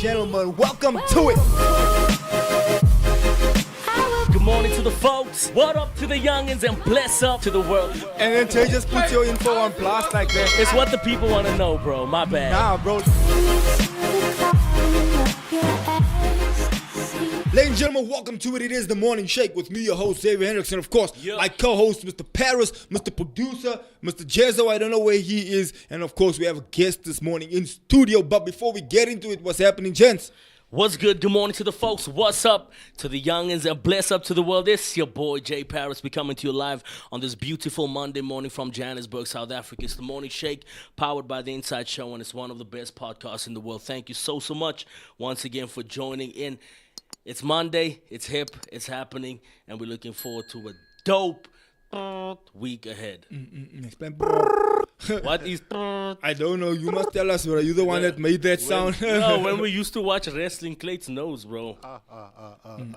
gentlemen, welcome to it. Good morning to the folks. What up to the youngins and bless up to the world. And then Tay just put your info on blast like that. It's what the people want to know, bro. My bad. Nah, bro. Ladies and gentlemen, welcome to it. It is the Morning Shake with me, your host, Xavier, Hendricks, and of course, my co-host, Mr. Paris, Mr. Producer, Mr. Jezzo, I don't know where he is, and of course, we have a guest this morning in studio. But before we get into it, what's happening, gents? What's good? Good morning to the folks. What's up to the youngins and bless up to the world? It's your boy, Jay Paris. We're coming to you live on this beautiful Monday morning from Johannesburg, South Africa. It's the Morning Shake, powered by The Inside Show, and it's one of the best podcasts in the world. Thank you so much once again for joining in. It's Monday, it's hip, it's happening, and we're looking forward to a dope week ahead. Explain. What is I don't know. You must tell us, bro. You're the one that made that sound. No, when we used to watch wrestling, Clayton knows, bro.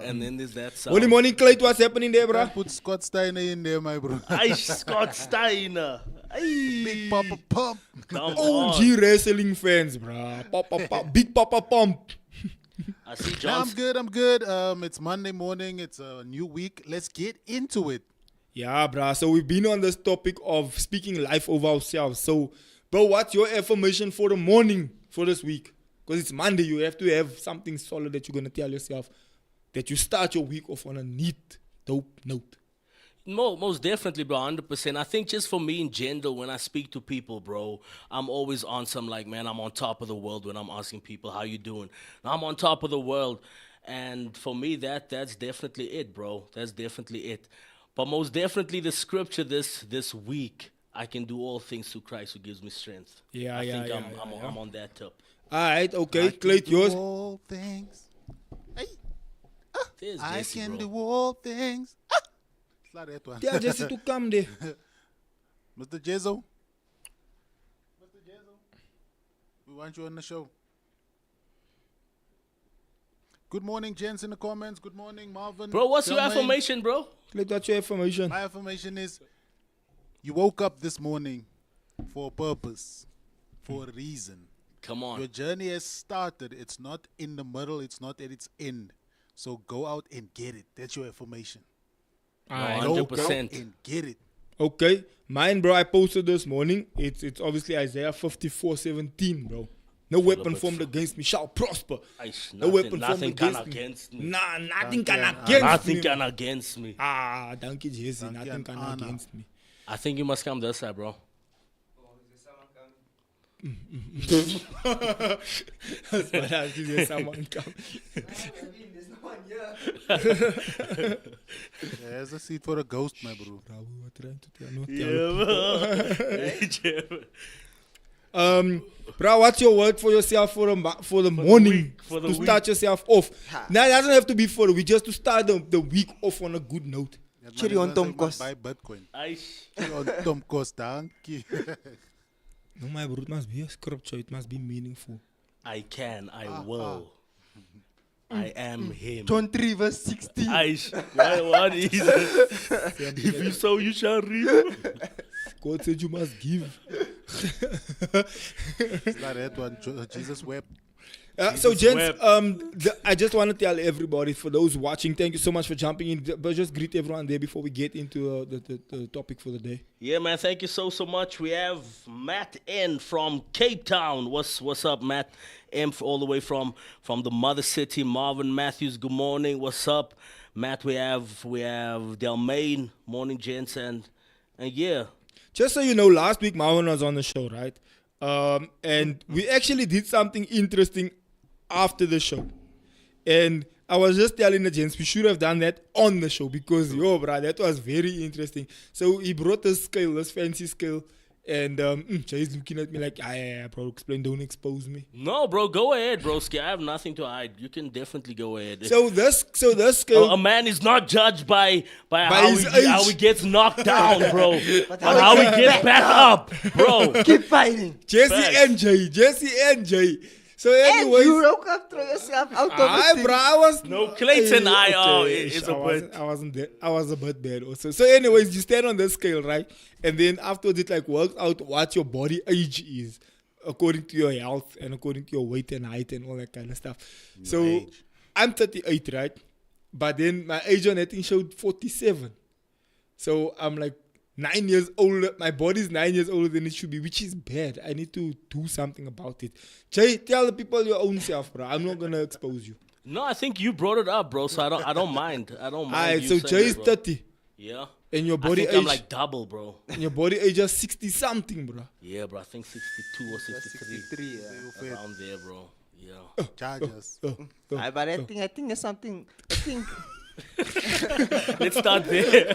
And then there's that sound. Only morning, Clayton, what's happening there, bro? Put Scott Steiner in there, my bro. Ay, Scott Steiner. Ay. Big Papa Pump. Come OG on. wrestling fans, bro. Big Papa Pump. I see No, John. I'm good. It's Monday morning. It's a new week. Let's get into it. Yeah, bro. So we've been on this topic of speaking life over ourselves. So, bro, what's your affirmation for the morning for this week? Because it's Monday. You have to have something solid that you're going to tell yourself that you start your week off on a neat, dope note. Most definitely, bro, 100%. I think just for me in general, when I speak to people, bro, I'm always on some like, man, I'm on top of the world when I'm asking people, how you doing? I'm on top of the world. And for me, that's definitely it, bro. That's definitely it. But most definitely the scripture this week, I can do all things through Christ who gives me strength. Yeah, I think I'm on that tip. All right, okay. I Clayton, can do yours? all things. Hey, There's I Jesse, can bro. do all things. It's not that one. Yeah, Jesse to come there. Mr. Jezzo. We want you on the show. Good morning, gents in the comments. Good morning, Marvin. Bro, what's your Delmaine. affirmation, bro? Clayton, what's your affirmation? My affirmation is you woke up this morning for a purpose, for a reason. Come on. Your journey has started. It's not in the middle. It's not at its end. So go out and get it. That's your affirmation. All right. Go 100%. out and get it. Okay, mine, bro, I posted this morning. It's obviously Isaiah 54:17, bro. No weapon formed against me shall prosper. No weapon formed against me. Nah, nothing can against me. Nothing can against me. Ah, thank you, Jesse. Thank you, Nothing can Anna. against me. I think you must come this side, bro. That's what I give you someone come. There's a seat for a ghost, my bro. Bro, we were trying to tell no bro, what's your word for yourself for the morning week, for the to week. start yourself off? Now it doesn't have to be for the week, just to start the week off on a good note. Cherry on Tom Cost. Buy Bitcoin. Aish. Cherry on Tom Cost, thank you. No, my bro, it must be a scripture. It must be meaningful. I can, I will. I am him. John 3 verse 16. Aish. What is it? If you sow, you shall reap. God said you must give. It's not that one. Jesus wept. So, gents, wept. I just want to tell everybody, for those watching, thank you so much for jumping in. But just greet everyone there before we get into the topic for the day. Yeah, man, thank you so much. We have Matt N from Cape Town. What's up, Matt? M all the way from the mother city. Marvin Matthews, good morning. What's up, Matt? We have Delmaine, morning, gents, and yeah. Just so you know, last week Marvin was on the show, right? And we actually did something interesting after the show. And I was just telling the gents, we should have done that on the show because, yo, bro, that was very interesting. So he brought this scale, this fancy scale. And Jay's looking at me like, yeah, bro, explain, don't expose me. No, bro, go ahead, broski. I have nothing to hide. You can definitely go ahead. So this scale... A man is not judged by his age. how he gets knocked down, bro. But how he gets back up, bro. Keep fighting. Jesse and Jay. So And anyways... you woke up, throw yourself out of the thing. bro, I was... No, Clayton, it's a bit. I wasn't there. I was a bit bad also. So anyways, you stand on the scale, right? And then afterwards it like works out what your body age is. according to your health and according to your weight and height and all that kind of stuff. So age. I'm 38, right? But then my age on that thing showed 47. So I'm like 9 years older. My body's 9 years older than it should be, which is bad. I need to do something about it. Jay, tell the people your own self, bro. I'm not gonna expose you. No, I think you brought it up, bro. So I don't mind. I don't mind. Alright, you so saying Jay it, is bro. 30. Yeah. And your I body think age, I'm like double, bro. and your body age is 60 something, bro. Yeah, bro. I think 62 or 63. 63, yeah. Around there, bro. Yeah. Chargers. But I think there's something. I think, Let's start there.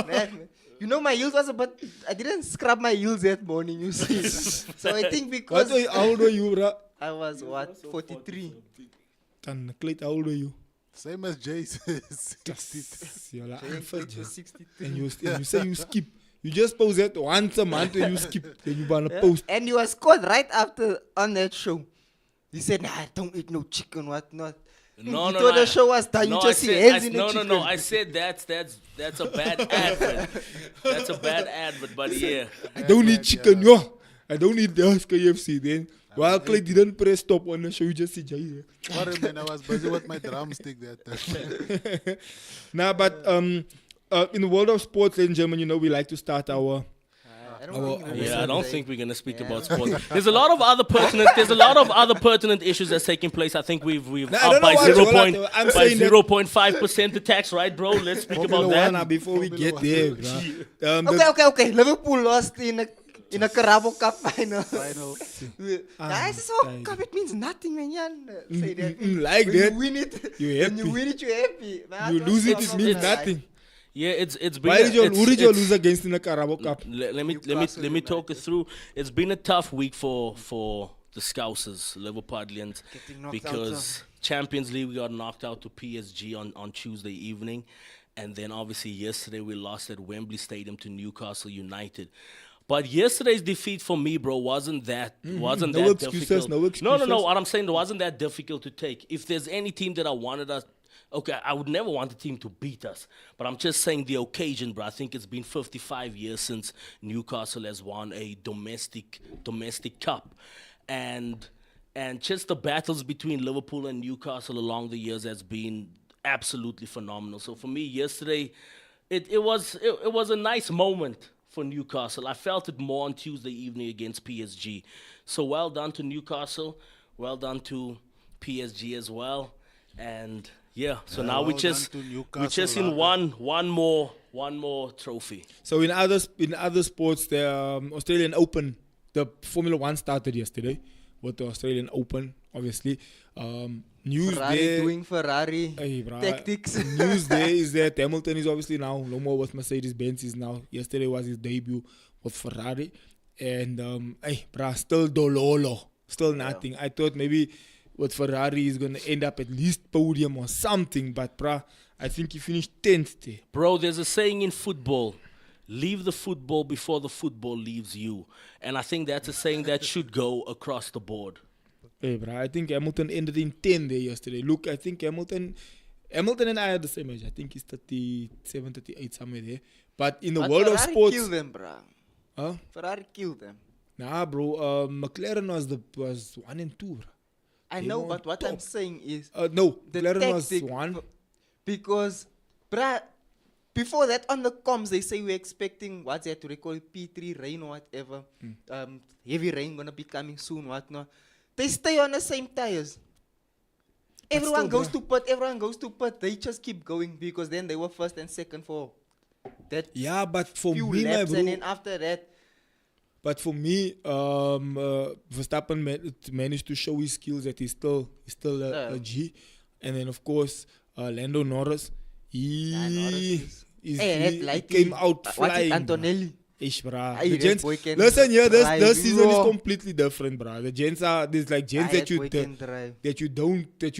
man, you know, my heels was a bit. I didn't scrub my heels that morning, you see. So I think because How old are you, bro? I was what 43. And Clayton, how old are you? Same as Jason. 63. You're like, Jay I'm 30. was 63. And you say you skip. You just post that once a month and you skip. Then you wanna post. And he was caught right after on that show. He said, "Nah, I don't eat no chicken, whatnot." No, you no, thought no. the show was done. No, you I just see said, hands in the no, chicken. no. I said that's a bad advert. That's a bad advert, but yeah. I don't eat chicken, yo. I don't eat the KFC. Then while Clay didn't press stop on the show, you just see Jay there. Sorry, man. I was busy with my drumstick that time. Nah, but in the world of sports, ladies and gentlemen, you know we like to start our. I don't think we Yeah, I will don't say- think we're gonna speak about sports. There's a lot of other pertinent issues that's taking place. I think we've Nah, I up don't by know what you 0.5% the tax, right, bro? Let's speak Formula about One that. before we get there, bro. Okay. Liverpool lost in a Carabao Cup final. Final. Guys, this whole cup, it means nothing, man. Say that. Like When that, you win it, you when happy. you win it, you're happy. Man, You I lose it, don't it know means about that. nothing. Yeah, it's been. Why did you? it's- Who did you it's- lose against in the Carabao Cup? Let me Newcastle talk it through. It's been a tough week for the Scousers, Liverpudlians, Getting knocked because Champions League we got knocked out to PSG on Tuesday evening, and then obviously yesterday we lost at Wembley Stadium to Newcastle United. But yesterday's defeat for me, bro, wasn't that No that excuses, difficult. no No. excuses. What I'm saying, it wasn't that difficult to take. If there's any team that I wanted us. Okay, I would never want the team to beat us, but I'm just saying the occasion, bro. I think it's been 55 years since Newcastle has won a domestic cup, and just the battles between Liverpool and Newcastle along the years has been absolutely phenomenal. So for me, yesterday, it was a nice moment for Newcastle. I felt it more on Tuesday evening against PSG. So well done to Newcastle, well done to PSG as well, and. Yeah, so now well done to Newcastle, we're just in one more trophy. So in other sports, the Australian Open, the Formula One started yesterday with the Australian Open, obviously. News Ferrari there. doing Ferrari Hey, bruh. tactics. News there is that Hamilton is obviously now no more with Mercedes-Benz. Is now yesterday was his debut with Ferrari, and still dololo, still nothing. I thought maybe with Ferrari he's gonna end up at least podium or something, but I think he finished 10th there. Bro, there's a saying in football, leave the football before the football leaves you. And I think that's a saying that should go across the board. Hey, bro, I think Hamilton ended in 10 there yesterday. Look, I think Hamilton and I are the same age. I think he's 37, 38, somewhere there. But in the But world of Ferrari sports, killed them, bro. huh? Ferrari killed them. Nah, bro. McLaren was 1 and 2, bro. I They know, were but what top. I'm saying is No, the McLaren was tactic 1. because, bruh, before that on the comms they say we're expecting what's that to call P3 rain or whatever, heavy rain gonna be coming soon, whatnot. They stay on the same tires. Everyone still, goes to pit. Everyone goes to pit. They just keep going because then they were first and second for that Yeah, but for few me, my laps, bro. and then after that, But for me, Verstappen managed to show his skills that he's still a G. And then, of course, Lando Norris, Norris he that lighty, came out what's it, flying. Antonelli? Ish, brah. Hey, The that gents, boy can listen here, this drive. season is Yo. completely different, brah. The gents are, there's like gents that you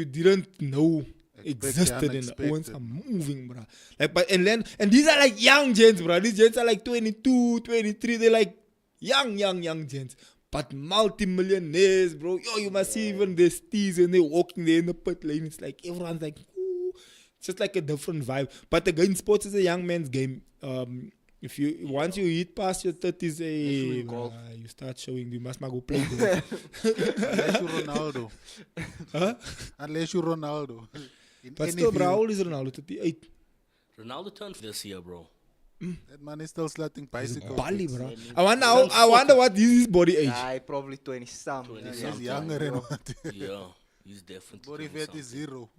didn't know existed in the Owens are moving, brah. Like, and these are like young gents, brah. These gents are like 22, 23, they're like young gents. But multi-millionaires, bro. Yo, you must see even their steez and they're walking there in the pit lane. It's like everyone's like, ooh. It's just like a different vibe. But again, sports is a young man's game. If you once you hit past your 30s, showing golf. you start showing. You must not go play golf. Unless you Ronaldo. Huh? Unless you Ronaldo. In But any still, bro, how field, old is Ronaldo? 38. Ronaldo turned this year, bro. that man is still slutting bicycles. Bali, It's- bro. I wonder what is his body age. I probably 20 some. 20 He's something. younger than what. Yeah, he's definitely. Body 20 fat is something. 0.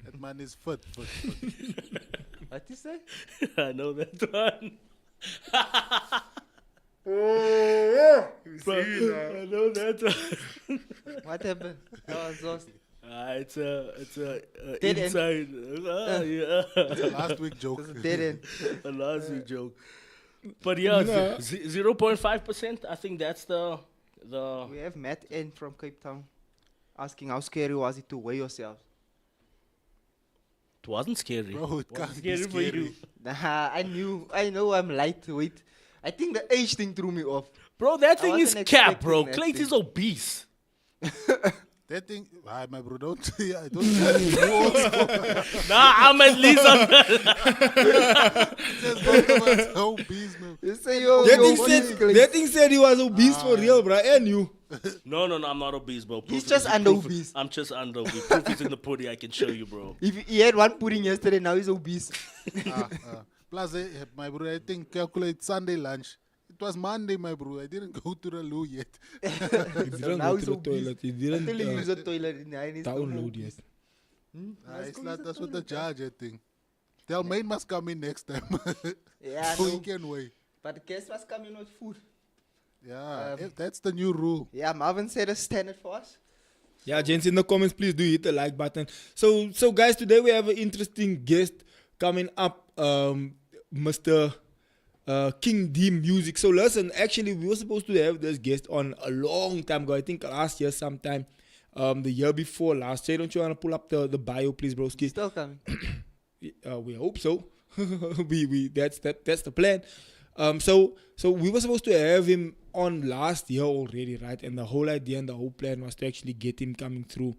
That man is fit. What you say? I know that one. I know that one. What happened? I was lost. It's a Dead end. inside. Yeah. That's a last week joke. It was a dead end. A last week joke. But yeah, No. 0.5%. I think that's the. We have Matt N from Cape Town asking how scary was it to weigh yourself. It wasn't scary. Bro, it Wasn't can't be for you. scary. Nah, I know I'm lightweight. I think the age thing threw me off. Bro, that I thing is wasn't cap, bro. expecting that Clayton is obese. That thing, my bro, don't. I don't. You also Nah, I'm at least on just both of us obese, man. You say yo, That thing said he was obese for real, bro. And you. No, I'm not obese, bro. He's Proof just is- under proof- obese. I'm just under obese. Proof is in the pudding. I can show you, bro. If he had one pudding yesterday, now he's obese. Plus, my bro, I think calculate Sunday lunch. It was Monday, my bro. I didn't go to the loo yet. He didn't now go he's to the obese. toilet. He Until he didn't used the toilet in the he's download yet. It's not, that's what the judge, I think. Tell main must come in next time. Yeah, So no. he can wait. But the guest was coming with food. Yeah, that's the new rule. Yeah, Marvin said a standard for us. Yeah, gents, in the comments, please do hit the like button. So guys, today we have an interesting guest coming up, Mr. KINGD Music. So listen, actually, we were supposed to have this guest on a long time ago. I think last year sometime, the year before last year. Don't you want to pull up the bio, please, broski? Still coming. We hope so. That's the plan. So we were supposed to have him on last year already, right? And the whole idea and the whole plan was to actually get him coming through,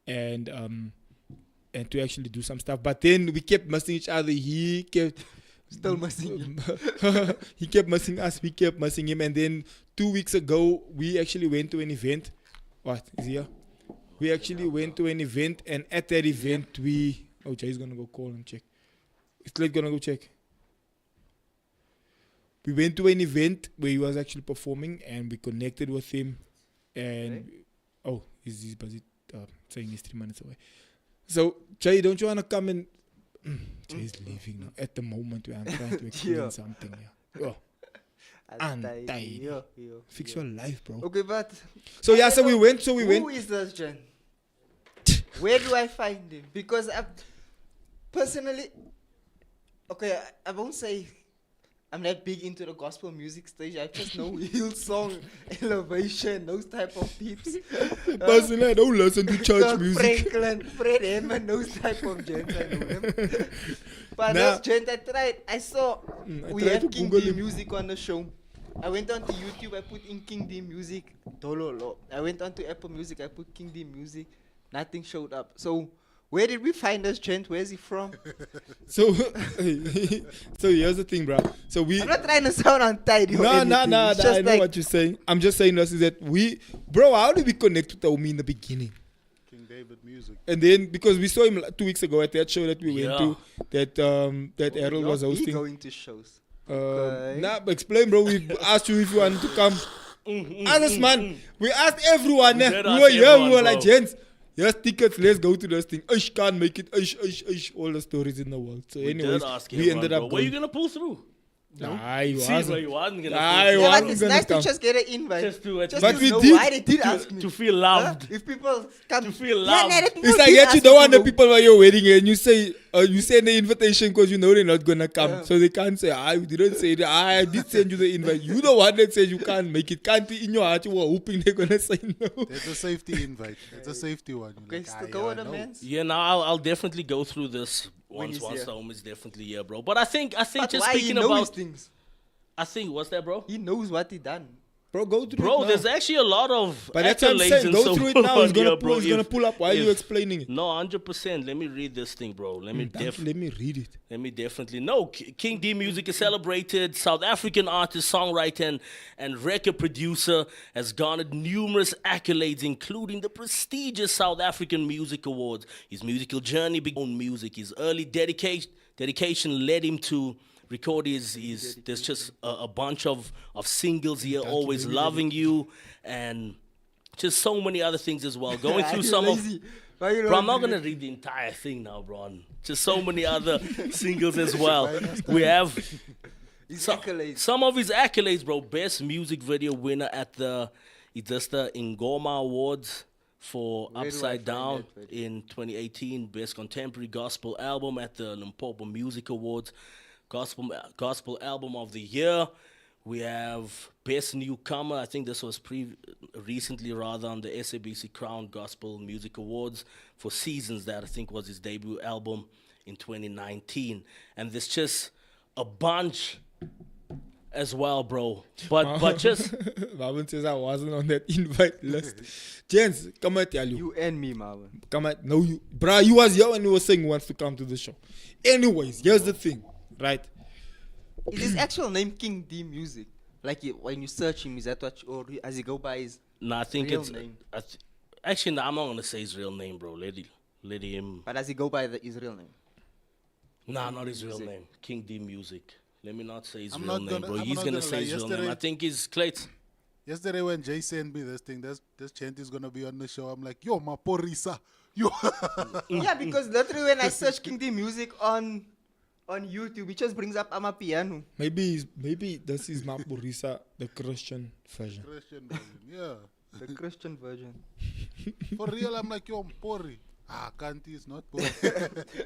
and to actually do some stuff. But then we kept missing each other. He kept Still missing. he kept missing us. We kept missing him. And then 2 weeks ago, we actually went to an event. What is here? We actually went to an event, and at that event, Jay's gonna go call and check. Is Clayton gonna go check? We went to an event where he was actually performing, and we connected with him. And he's busy saying he's 3 minutes away. So Jay, don't you wanna come and? Jay's leaving now. At the moment, where I'm trying to explain Yeah. something. Yeah. Oh, Anti. Yo. fix your life, bro. Okay, but So yeah, so we went. who is this Jen? Where do I find him? Because I personally, okay, I won't say I'm not big into the gospel music stage. I just know Hillsong, Elevation, those type of peeps. Personally, I don't listen to church Kirk music. Franklin, Fred Hammond, those type of gents, I know them. But Nah. this gent I tried, I saw I we tried have to King Google D him. music on the show. I went on to YouTube, I put in King D music, Dololo. I went on to Apple Music, I put King D music, nothing showed up. So where did we find this gent? Where's he from? So, so here's the thing, bro. So we. I'm not trying to sound untidy. or No, anything. It's just I know like, what you're saying. I'm just saying this is that bro, how did we connect with Naomi in the beginning? King David music. And then because we saw him 2 weeks ago at that show that we went to, that Errol was You're hosting. going to shows. Okay. Nah, but explain, bro. We asked you if you wanted to come. Honest man, we asked everyone. We We did were ask here. We everyone, were like, bro. gents, here's tickets. Let's go to this thing. Ish can't make it. Ish. All the stories in the world. So, We anyways, did ask we everyone, ended bro. up Were you going. gonna pull through? Nah, he See, bro, wasn't. you wasn't gonna Nah, pull he through. Yeah, but wasn't it's gonna nice come. to just get an invite. Just to But to we know did- why they did ask me. to feel loved. If people come To feel Yeah, loved. nah, the people It's like did that you ask don't me want the to go. people at your wedding and you say you send the invitation because you know they're not gonna come, Yeah. so they can't say I didn't say that. I did send you the invite. You the one that said you can't make it. Can't be in your heart you were hoping they're gonna say no. That's a safety invite. That's a safety one. You're Okay, like, still "Ah, go yeah, with I the know." men's. Yeah, now I'll definitely go through this When once he's here. the home is definitely here, bro. But I think But just why he speaking knows about things? I think what's that, bro? He knows what he done. Bro, go through it Bro, now. there's actually a lot of But that's what I'm accolades saying. and Go so through it now. on He's gonna here, pull, bro. he's gonna pull up while you explaining it. No, 100%. Let me read this thing, bro. Let me Let me read it. Let me definitely know. King D Music is celebrated. South African artist, songwriter, and record producer, has garnered numerous accolades, including the prestigious South African Music Awards. His musical journey began on music. His early dedication led him to record his there's just a bunch of singles here, Always Loving You, and just so many other things as well. Going through some of... Bro, I'm not going to read the entire thing now, bro. Just so many other singles as well. We have some of his accolades, bro. Best music video winner at the Ingoma Awards for Upside Down in 2018. Best contemporary gospel album at the Limpopo Music Awards. Gospel album of the year. We have Best Newcomer. I think this was recently rather on the SABC Crown Gospel Music Awards for Seasons. That I think was his debut album in 2019. And there's just a bunch as well, bro. But just... Marvin says I wasn't on that invite list. Gents, come and tell you. You and me, Marvin. Come at no you. Bruh, you was here when you were saying he wants to come to the show. Anyways, here's the thing, right? Is his actual name King D Music? Like when you search him, is that what, or as he go by his I think real it's... name? Actually, no, I'm not going to say his real name, bro. Let him... But does he go by his real name? Nah, not his real Music. name. King D Music. Let me not say his I'm real not name, gonna- bro. I'm He's not going to gonna say lie. his real name. Yesterday- I think it's Clayton. Yesterday when Jay sent me this thing, this chant is gonna be on the show. I'm like, yo, my porisa, yo. Yeah, because literally when I search King D Music on YouTube, it just brings up Amapiano. Maybe this is Mapurisa, the Christian version. Christian version, yeah. The Christian version. For real, I'm like, yo, I'm pori. Kanti is not pori.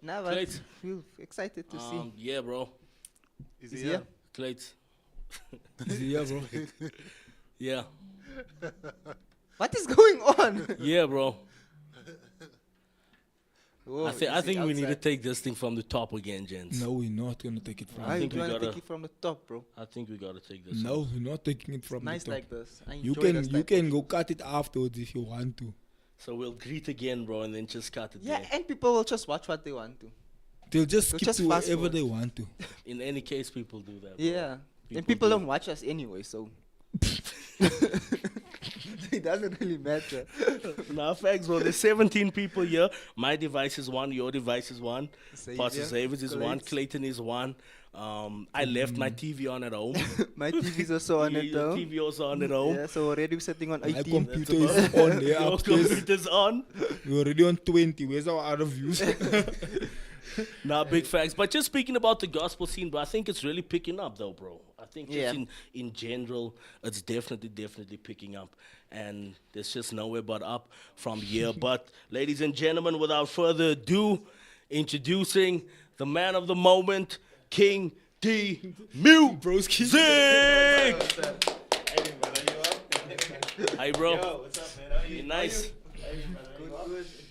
Now I Clayton. feel excited to see. Yeah, bro. Is Is he he here? Clayton. Yeah, bro. Yeah. What is going on? Yeah, bro. Oh, I is think he we need to outside? take this thing from the top again, gents. No, we're not gonna take it from. Why think you we want to gotta- take it from the top, bro? I think we got to take this. No, we're not taking it from Nice the top. like this. I You enjoy this can type of- go cut it afterwards if you want to. So we'll greet again, bro, and then just cut it Yeah, there. and people will just watch what they want to. They'll just They'll skip just to fast wherever forward. they want to. In any case, people do that. Bro. Yeah. People And people do. don't watch us anyway, so it doesn't really matter. Nah, facts, bro. There's 17 people here. My device is one. Your device is one. Pastor Xavier's is one. Clayton is one. I left my TV on at home. My TV's also on Yeah, it your though. TV also on at home. Yeah, so already we're sitting on My 18. computer is on there Your upstairs. computer's on. We're already on 20. Where's our other views? Nah, big facts. But just speaking about the gospel scene, bro, I think it's really picking up, though, bro. I think just Yeah. in general, it's definitely picking up. And there's just nowhere but up from here. But, ladies and gentlemen, without further ado, introducing the man of the moment, King D Music. Hi, bro. What's up, man? How are You you? nice.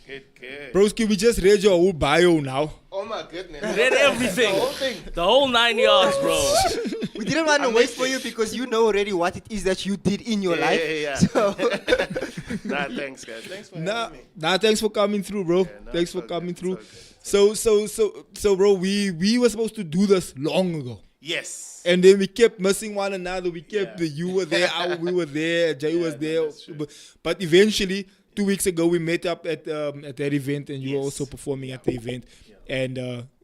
Good. Broski, we just read your whole bio now. Oh my goodness. Read everything. The whole thing. The whole 9 yards, bro. We didn't want to wait for you because you know already what it is that you did in your life. Yeah. So Nah, thanks, guys. Thanks for Nah, having me. thanks for coming through, bro. no, Thanks it's for all coming good, through. it's all good, So, bro, we were supposed to do this long ago. Yes. And then we kept missing one another. We kept Yeah. you were there, we were there, Jay was no, there. that's true. But eventually, 2 weeks ago, we met up at that event, and you were Yes. also performing at the event. And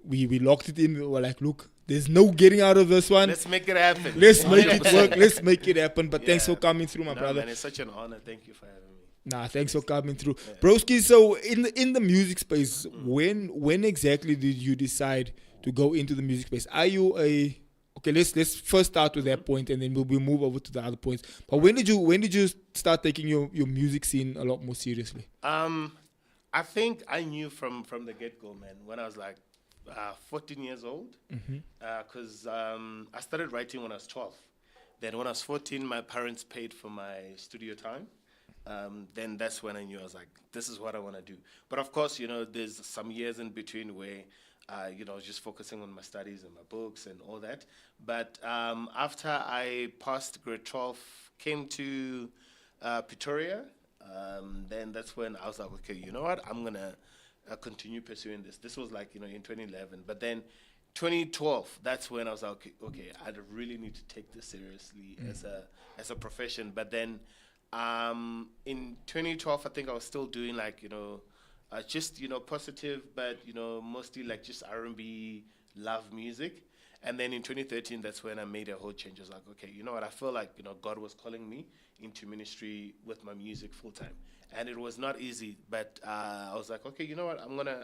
we locked it in. We were like, look, there's no getting out of this one. Let's make it happen. Let's make it 100%. work. Let's make it happen. But thanks Yeah. for coming through, my No, brother. man, it's such an honor. Thank you for having me. Nah, thanks for coming through, broski. So in the music space, when exactly did you decide to go into the music space? Are you okay? Let's first start with that point, and then we'll move over to the other points. But when did you start taking your music scene a lot more seriously? I think I knew from the get-go, man, when I was like 14 years old. Because I started writing when I was 12. Then when I was 14, my parents paid for my studio time. Then that's when I knew I was like, this is what I want to do. But of course, you know, there's some years in between where just focusing on my studies and my books and all that. But after I passed grade 12, came to Pretoria, then that's when I was like, okay, you know what? I'm going to continue pursuing this. This was like, in 2011. But then 2012, that's when I was like, okay, I really need to take this seriously as a profession. But then in 2012, I think I was still doing like, just, positive, but, mostly like just R&B, love music. And then in 2013, that's when I made a whole change. I was like, okay, you know what? I feel like, God was calling me into ministry with my music full time. And it was not easy, but I was like, okay, you know what? I'm gonna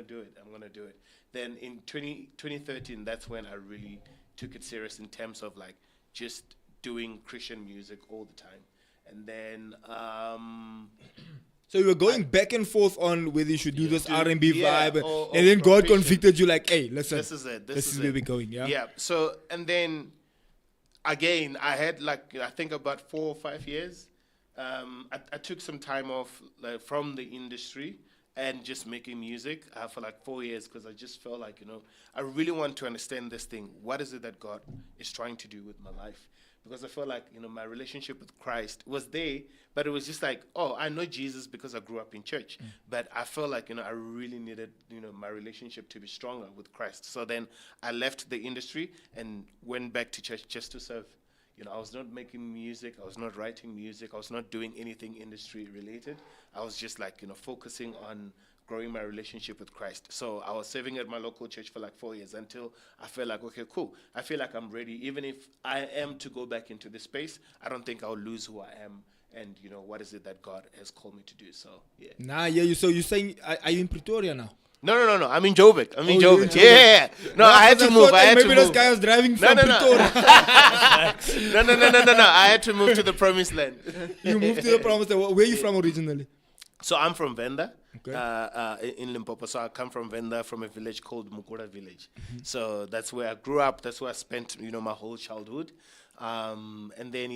do it. I'm gonna do it. Then in 2013, that's when I really took it serious in terms of like just doing Christian music all the time. And then so you were going back and forth on whether you should do this R&B vibe, or and then God profession. convicted you like, hey, listen, This is it. This is where we're going, yeah? Yeah. So, and then again, I had like, I think about 4 or 5 years. I took some time off from the industry and just making music for like 4 years because I just felt like, I really want to understand this thing. What is it that God is trying to do with my life? Because I felt like, my relationship with Christ was there, but it was just like, oh, I know Jesus because I grew up in church. But I felt like, I really needed, my relationship to be stronger with Christ. So then I left the industry and went back to church just to serve. I was not making music. I was not writing music. I was not doing anything industry related. I was just like, focusing on growing my relationship with Christ. So I was serving at my local church for like 4 years until I felt like, okay, cool. I feel like I'm ready. Even if I am to go back into this space, I don't think I'll lose who I am and, what is it that God has called me to do. So, yeah. So you're saying, are you in Pretoria now? No. I'm in Joburg. I'm in you're in Joburg. Yeah. No, I had to move. Maybe this guy was driving from Pretoria. No. I had to move to the promised land. You moved to the promised land. Where are you from originally? So I'm from Venda, Okay. in Limpopo. So I come from Venda, from a village called Mukura village. So that's where I grew up. That's where I spent, my whole childhood. And then,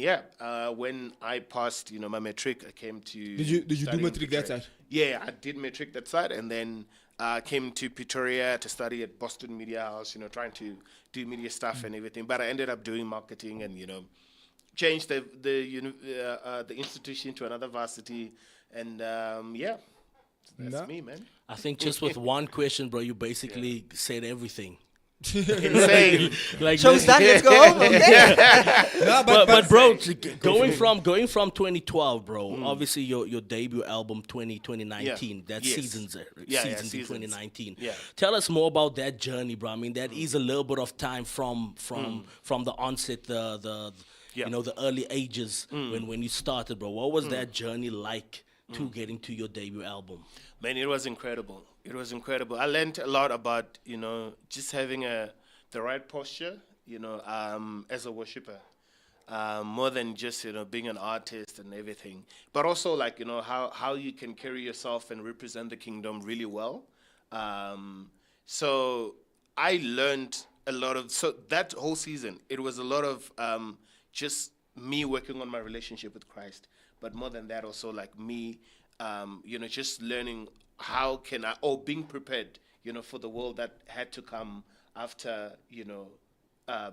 when I passed, my matric, I came to. Did you do study in matric that Pretoria. side? Yeah, I did matric that side, and then came to Pretoria to study at Boston Media House. Trying to do media stuff and everything. But I ended up doing marketing and changed the institution to another varsity, and that's me, man. I think just with one question, bro, you basically said everything. Insane. Like Show's done. Let's go home. Okay. No, but bro, going from 2012, bro. Obviously, your debut album 2019. That's Yes. Seasons. Yeah, Seasons in Seasons. 2019. Yeah. Tell us more about that journey, bro. I mean, that is a little bit of time from the onset, the the early ages when you started, bro. What was that journey like to getting to your debut album? Man, it was incredible. It was incredible. I learned a lot about, just having the right posture, as a worshiper. More than just, being an artist and everything. But also, like, how you can carry yourself and represent the kingdom really well. So I learned a lot of, so that whole season, it was a lot of just me working on my relationship with Christ. But more than that, also like me, just learning how can I, or being prepared, for the world that had to come after,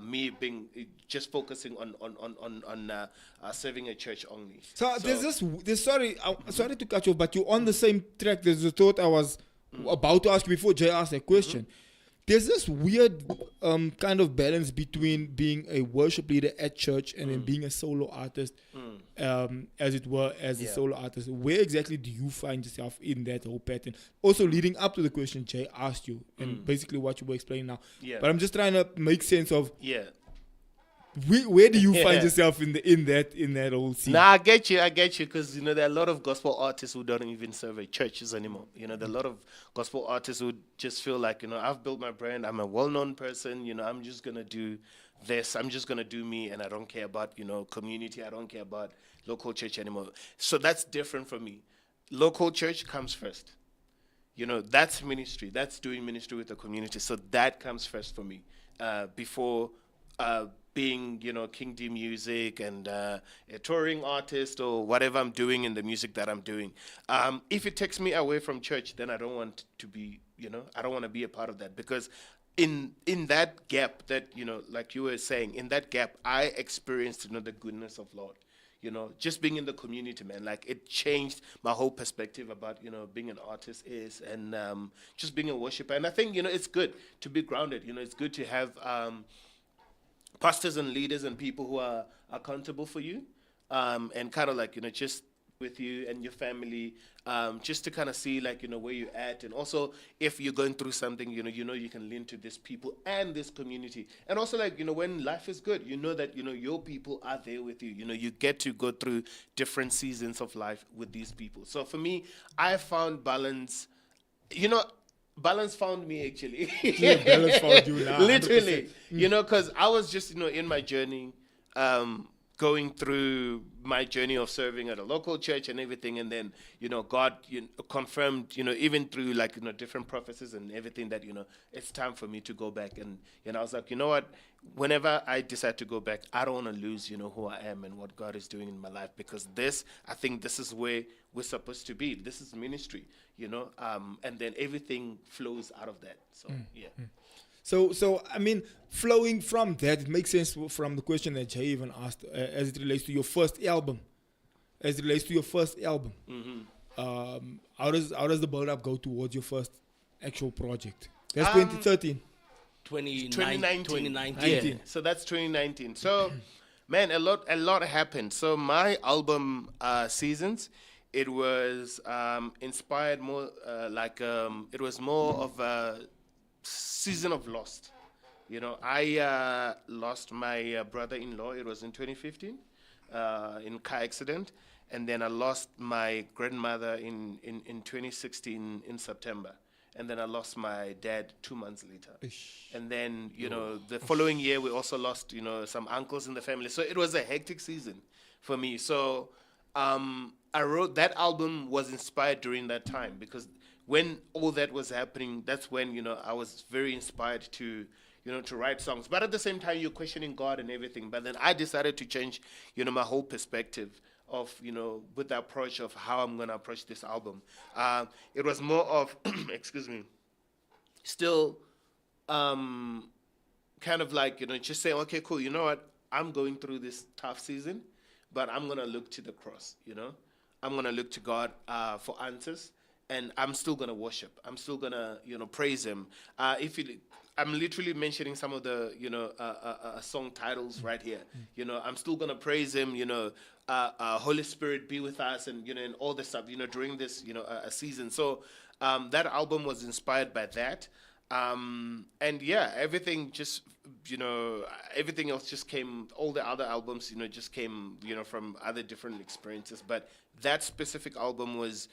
me being just focusing on serving a church only. So sorry to cut you off, but you're on the same track. There's a thought I was about to ask you before Jay asked that question. There's this weird kind of balance between being a worship leader at church and then being a solo artist, as it were, as a solo artist. Where exactly do you find yourself in that whole pattern? Also leading up to the question Jay asked you, and basically what you were explaining now. Yeah. But I'm just trying to make sense of Yeah. where do you find yourself in that whole scene? Nah, I get you, because there are a lot of gospel artists who don't even serve at churches anymore. There are a lot of gospel artists who just feel like, I've built my brand, I'm a well-known person, I'm just gonna do this, I'm just gonna do me, and I don't care about, community, I don't care about local church anymore. So that's different from me. Local church comes first. That's ministry, that's doing ministry with the community. So that comes first for me, before being, KINGD music and a touring artist or whatever I'm doing in the music that I'm doing. If it takes me away from church, then I don't want to be, You know, I don't want to be a part of that, because in that gap that, you know, like you were saying, in that gap, I experienced, you know, the goodness of Lord. You know, just being in the community, man, like it changed my whole perspective about, you know, being an artist and just being a worshiper. And I think, you know, it's good to be grounded. You know, it's good to have pastors and leaders and people who are accountable for you, and kind of like, you know, just with you and your family, just to kind of see, like, you know, where you're at. And also, if you're going through something, you know you can lean to these people and this community. And also, like, you know, when life is good, you know that, you know, your people are there with you. You know, you get to go through different seasons of life with these people. So for me, I found balance. You know, balance found me, actually. Yeah, balance found you now. Literally, you know, because I was just, you know, in my journey, going through my journey of serving at a local church and everything, and then, you know, God, you know, confirmed, you know, even through, like, you know, different prophecies and everything, that, you know, it's time for me to go back. And, you know, I was like, you know what, whenever I decide to go back, I don't want to lose, you know, who I am and what God is doing in my life, because I think this is where we're supposed to be. This is ministry, you know, and then everything flows out of that. So, yeah. So I mean, flowing from that, it makes sense from the question that Jay even asked, as it relates to your first album. How does the build up go towards your first actual project? That's 2013. 2019. Yeah. So that's 2019. So, man, a lot happened. So my album Seasons, it was inspired more it was more of a season of lost. You know, I lost my brother-in-law. It was in 2015 in car accident, and then I lost my grandmother in 2016 in September, and then I lost my dad 2 months later. And then, you know, the following year we also lost, you know, some uncles in the family. So it was a hectic season for me. So I wrote that album, was inspired during that time, because when all that was happening, that's when, you know, I was very inspired to, you know, to write songs. But at the same time, you're questioning God and everything. But then I decided to change, you know, my whole perspective of, you know, with the approach of how I'm going to approach this album. It was more of, excuse me, still kind of like, you know, just saying, okay, cool, you know what? I'm going through this tough season, but I'm going to look to the cross, you know? I'm going to look to God for answers. And I'm still gonna worship. I'm still gonna, you know, praise Him. I'm literally mentioning some of the, you know, song titles right here. You know, I'm still gonna praise Him. You know, Holy Spirit be with us, and, you know, and all this stuff. You know, during this, you know, a season. So that album was inspired by that. And yeah, everything just, you know, everything else just came. All the other albums, you know, just came, you know, from other different experiences. But that specific album was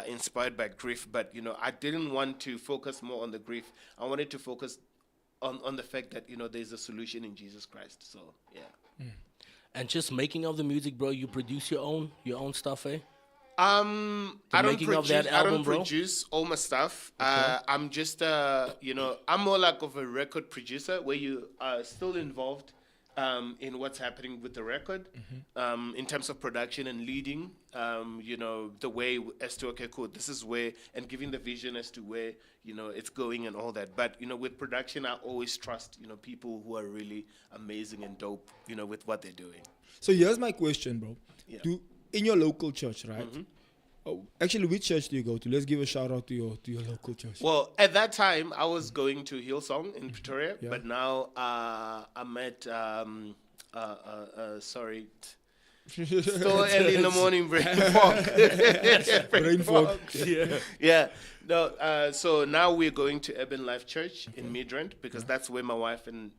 inspired by grief, but, you know, I didn't want to focus more on the grief. I wanted to focus on the fact that, you know, there's a solution in Jesus Christ. So yeah. And just making of the music, bro. You produce your own stuff, eh? I don't bro? produce all my stuff. Okay. I'm just you know, I'm more like of a record producer, where you are still involved in what's happening with the record, in terms of production and leading, you know, the way as to, okay, cool, this is where, and giving the vision as to where, you know, it's going and all that. But, you know, with production, I always trust, you know, people who are really amazing and dope, you know, with what they're doing. So here's my question, bro. Yeah. In your local church, right? Actually, which church do you go to? Let's give a shout out to your local church. Well, at that time, I was going to Hillsong in Pretoria, but now I'm at sorry. Still early in the morning, brain fog. Brain fog. Yeah. No. So now we're going to Urban Life Church in Midrand, because that's where my wife and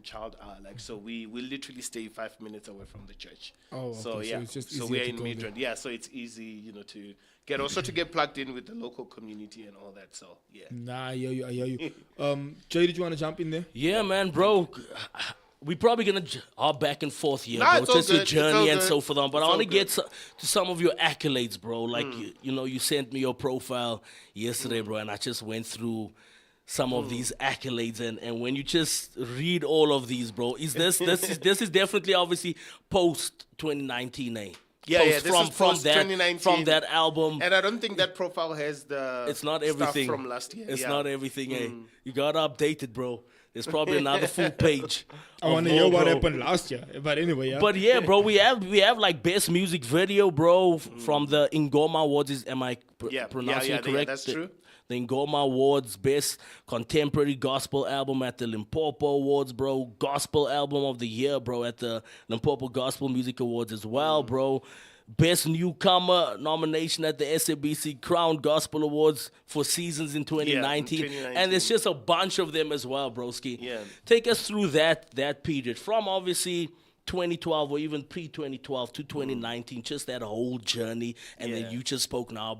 child are. Like, so we literally stay 5 minutes away from the church. Oh, okay. So yeah. it's just So easier we're to in go Midrand. Yeah. So it's easy, you know, to get plugged in with the local community and all that. So yeah. Nah, I hear you. Jay, did you want to jump in there? Yeah, man, bro. We probably gonna hop back and forth here, Nah, bro. it's all Just your good. It's journey all and good. so forth on. But It's I want all to get good. to some of your accolades, bro. Like you know, you sent me your profile yesterday, bro, and I just went through some of these accolades, and when you just read all of these, bro, this is definitely obviously post 2019, eh? Yeah, post yeah, this is from post that 2019. album. And I don't think that profile has the It's not stuff everything from last year. It's Yeah. not everything. Eh? You gotta update it, bro. There's probably another full page. I of want to more, hear what bro. happened last year. But anyway, yeah. But yeah, bro, we have like best music video, bro, from the Ingoma Awards. Am I pronouncing it correct? That's true. The Ingoma Awards, best contemporary gospel album at the Limpopo Awards, bro. Gospel album of the year, bro, at the Limpopo Gospel Music Awards as well, bro. Best newcomer nomination at the SABC Crown Gospel Awards for seasons in 2019. 2019. And there's just a bunch of them as well, broski. Yeah. Take us through that period from obviously 2012 or even pre-2012 to 2019, just that whole journey. And then you just spoke now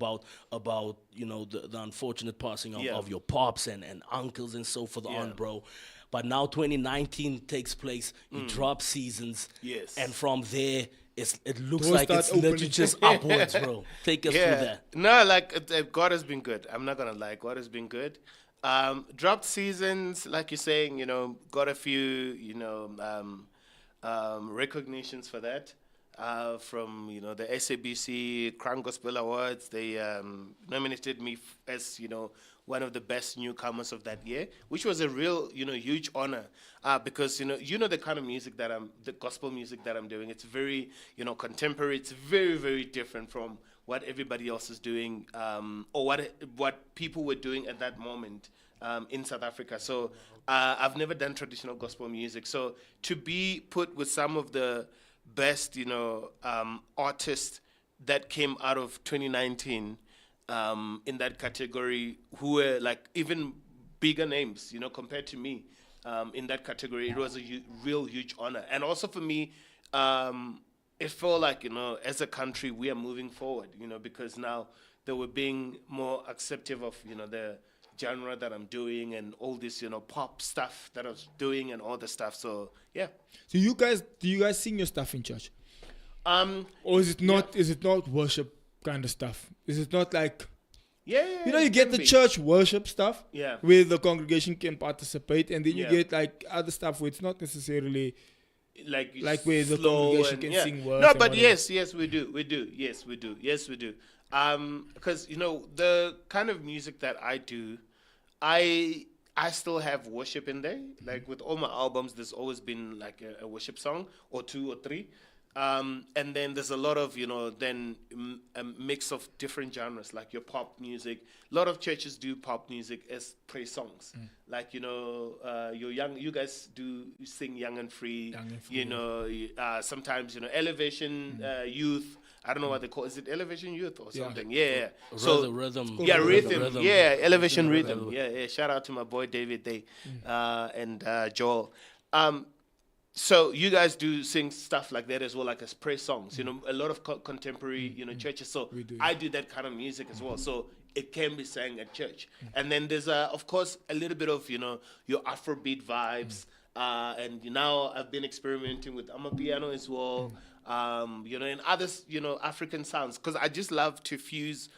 about you know the unfortunate passing of your pops and uncles and so forth on, bro. But now 2019 takes place. You drop seasons. Yes. And from there, it looks Doors like start it's literally opening. just upwards, bro. Take us through that. No, like God has been good. I'm not gonna lie, God has been good. Dropped seasons, like you're saying, you know, got a few, you know, recognitions for that. From, you know, the SABC Crown Gospel Awards, they nominated me as, you know, one of the best newcomers of that year, which was a real, you know, huge honor, because, you know the kind of music that the gospel music that I'm doing, it's very, you know, contemporary. It's very, very different from what everybody else is doing, or what people were doing at that moment in South Africa. So I've never done traditional gospel music. So to be put with some of the best, you know, artists that came out of 2019 in that category, who were like even bigger names, you know, compared to me in that category, it was a real huge honor. And also for me, it felt like, you know, as a country, we are moving forward, you know, because now they were being more acceptive of, you know, the genre that I'm doing and all this, you know, pop stuff that I was doing and all the stuff. So yeah. So do you guys sing your stuff in church? Or is it not? Yeah. Is it not worship kind of stuff? Is it not like, Yeah, you know, you it get can the be. church worship stuff, Yeah. where the congregation can participate, and then you Yeah. get like other stuff where it's not necessarily like where the slow congregation and- can yeah. sing words. No, and but whatever. yes, we do. Yes, we do. Because you know the kind of music that I do, I still have worship in there. Like with all my albums, there's always been like a worship song or two or three. And then there's a lot of, you know, then a mix of different genres, like your pop music. A lot of churches do pop music as praise songs. Like, you know, you guys do sing Young and Free. Young and Free, You know, sometimes, you know, Elevation Youth. I don't know what they call it. Is it Elevation Youth or something? Yeah. Rhythm. Yeah, rhythm. Yeah, Elevation Rhythm. Rhythm. Yeah. Shout out to my boy David Day and Joel. So you guys do sing stuff like that as well, like as praise songs. You know, a lot of contemporary, you know, churches. So We do. I do that kind of music as well. So it can be sang at church. And then there's of course a little bit of, you know, your Afrobeat vibes. And now I've been experimenting with amapiano as well. You know, and others, you know, African sounds, because I just love to fuse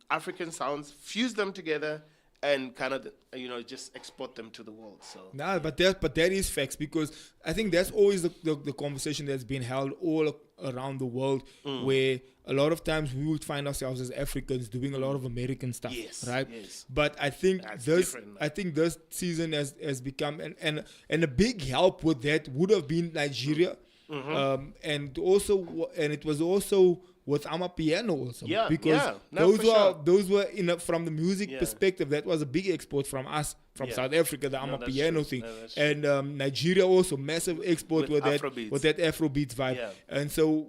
African sounds, fuse them together, and kind of, you know, just export them to the world. So Nah, but that is facts, because I think that's always the conversation that's been held all around the world, where a lot of times we would find ourselves as Africans doing a lot of American stuff, Yes, right? yes. But I think That's this different, this season has become and a big help with that would have been Nigeria, and it was also with Amapiano also, Yeah, because yeah. No, for sure. those were from the music Yeah. perspective, that was a big export from us, from Yeah. South Africa, the No, that's Amapiano true. thing. No, that's true. And Nigeria also massive export With with Afrobeats. that Afrobeats vibe. Yeah. And so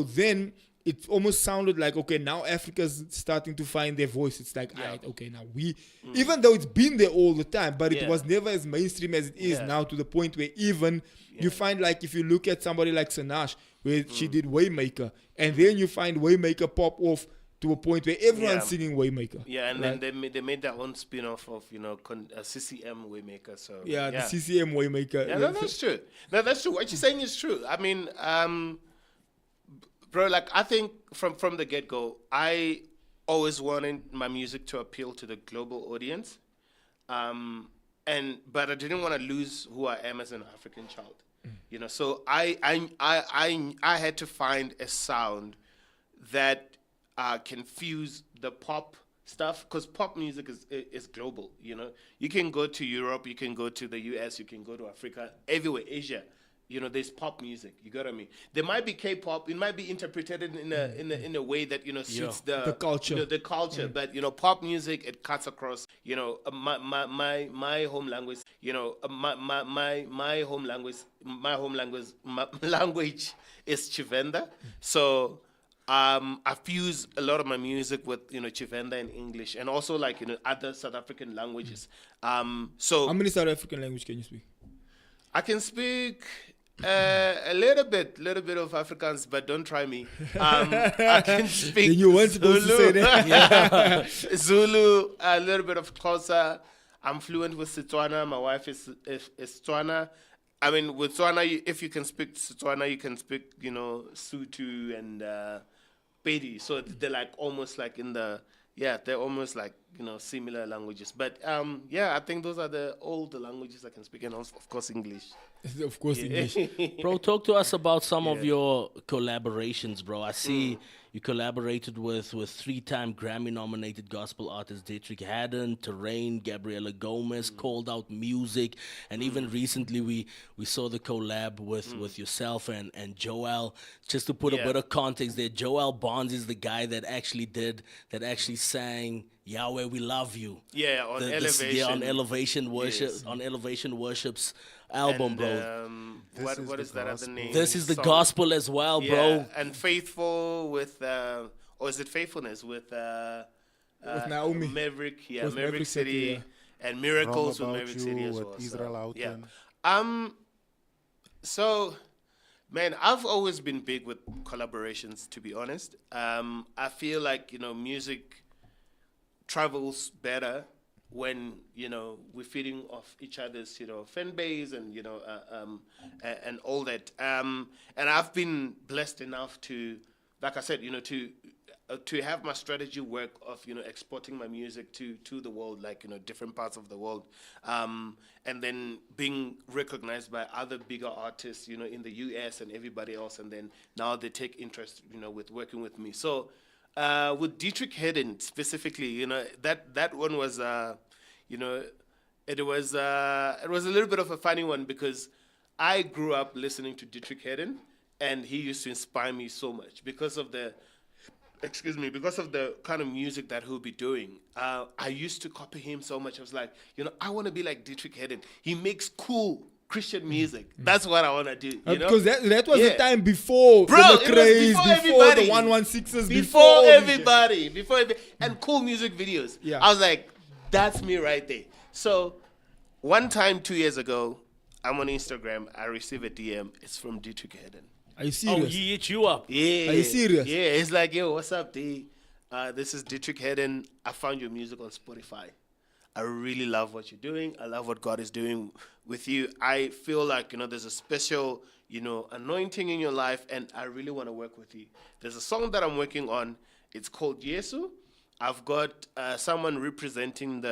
then it almost sounded like, okay, now Africa's starting to find their voice. It's like, alright, okay, now even though it's been there all the time, but it Yeah. was never as mainstream as it is Yeah. now, to the point where even you find, like, if you look at somebody like Sanash, where she did Waymaker, and then you find Waymaker pop off to a point where everyone's Yeah. singing Waymaker. yeah, and right? then they made their own spin-off of, you know, CCM Waymaker. So Yeah, the CCM Waymaker. Yeah, no, that's true. No, that's true. What you're saying is true. I mean, bro, like I think from the get-go, I always wanted my music to appeal to the global audience, but I didn't want to lose who I am as an African child. You know, so I had to find a sound that can fuse the pop stuff, because pop music is global. You know, you can go to Europe, you can go to the US, you can go to Africa, everywhere, Asia. You know, there's pop music. You got what I mean? There might be K-pop. It might be interpreted in a way that, you know, suits the culture. You know, the culture. But, you know, pop music, it cuts across. You know, my home language. You know, my home language is Chivenda. So I fuse a lot of my music with, you know, Chivenda and English, and also, like, you know, other South African languages. So How many South African language can you speak? I can speak a little bit of Afrikaans, but don't try me. I can speak Then you weren't supposed to say that. Zulu, a little bit of Xhosa. I'm fluent with Setswana. My wife is Setswana. I mean, with Tswana, if you can speak Setswana, you can speak, you know, Sotho and Pedi. So they're like almost like they're almost like, you know, similar languages. But I think those are all the languages I can speak, and also, of course, English. Of course, English. Bro, talk to us about some of your collaborations, bro. I see you collaborated with 3-time Grammy-nominated gospel artists Dietrich Haddon, Terrain, Gabriela Gomez, Called Out Music, and even recently we saw the collab with yourself and Joel. Just to put a bit of context there, Joel Bonds is the guy that actually sang Yahweh We Love You. Yeah, on Elevation. On Elevation Worship, Yes. on Elevation Worship's album, And, bro. what is that other name? This is the Song. gospel as well, bro. And Faithful with, or is it Faithfulness with Naomi. Maverick, With Maverick City, and Miracles with Wrong Maverick About City You as with well. Israel So, yeah. Houghton. So, man, I've always been big with collaborations, to be honest. I feel like, you know, music travels better when, you know, we're feeding off each other's, you know, fan base and, you know, and all that. And I've been blessed enough to, like I said, you know, to have my strategy work of, you know, exporting my music to the world, like, you know, different parts of the world, and then being recognized by other bigger artists, you know, in the US and everybody else, and then now they take interest, you know, with working with me. So with Dietrich Haddon specifically, you know, that one was, you know, it was a little bit of a funny one, because I grew up listening to Dietrich Haddon, and he used to inspire me so much because of the kind of music that he'll be doing. I used to copy him so much. I was like, you know, I want to be like Dietrich Haddon. He makes cool Christian music. That's what I want to do. You know? Because that was the time before Bro, the craze, before before everybody. the 116s, before everybody, and cool music videos. Yeah. I was like, that's me right there. So one time 2 years ago, I'm on Instagram. I receive a DM. It's from Dietrich Haddon. Are you Oh, serious? he hit you up. Yeah. Are you serious? Yeah. It's like, yo, what's up, D? This is Dietrich Haddon. I found your music on Spotify. I really love what you're doing. I love what God is doing with you. I feel like, you know, there's a special, you know, anointing in your life, and I really want to work with you. There's a song that I'm working on. It's called Yesu. I've got someone representing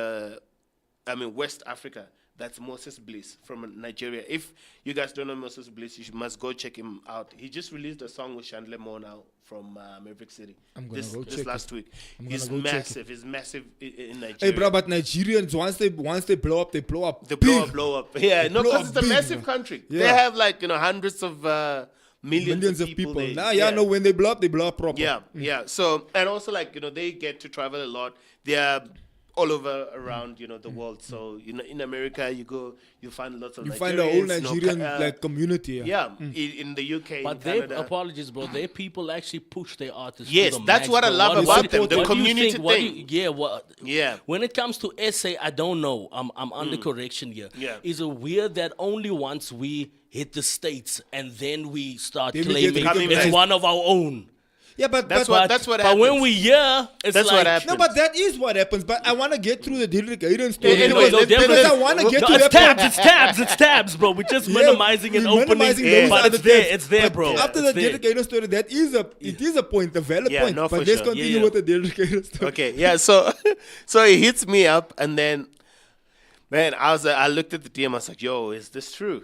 West Africa. That's Moses Bliss from Nigeria. If you guys don't know Moses Bliss, you must go check him out. He just released a song with Chandler Moore now from Maverick City. I'm gonna go check this last it. week. I'm He's gonna go check massive. He's massive in Nigeria. Hey, bro, but Nigerians, once they blow up, they blow up. The big. blow up. Yeah, no, blow because up it's a big, massive man. country. Yeah. They have like, you know, hundreds of millions Millions of people. there. Nah, yeah, no, when they blow up proper. Yeah, yeah. So, and also, like, you know, they get to travel a lot. They are all over around, you know, the world. So, you know, in America, you go, you find lots of You Nigerians. find a whole you know, Nigerian like community. yeah, in the UK, But in they, Canada. apologies, bro, their people actually push their artists. Yes, to the that's max, what I bro. love do about you- them, the what do you community think- what do thing. yeah. Yeah. When it comes to essay, I don't know. I'm under correction here. Yeah. Is it weird that only once we hit the States and then we start Then we get claiming recognized. it's one of our own? Yeah, but That's but, what But happens. when we hear, it's That's like, what happens. no, but that is what happens. But I want to get through the Dietrich Haddon story Yeah, because, no, because I want to get No, to it's that tabs, point. it's tabs, bro. We're just Yeah, minimizing and we're opening, minimizing those but other it's there, tabs. it's there, But bro. After It's the there. Dietrich Haddon story, it is a point, a valid Yeah, point. no, for but let's sure. continue Yeah. with the Dietrich Haddon story. Okay, yeah. So, so he hits me up, and then, man, I looked at the DM. I was like, "Yo, is this true?"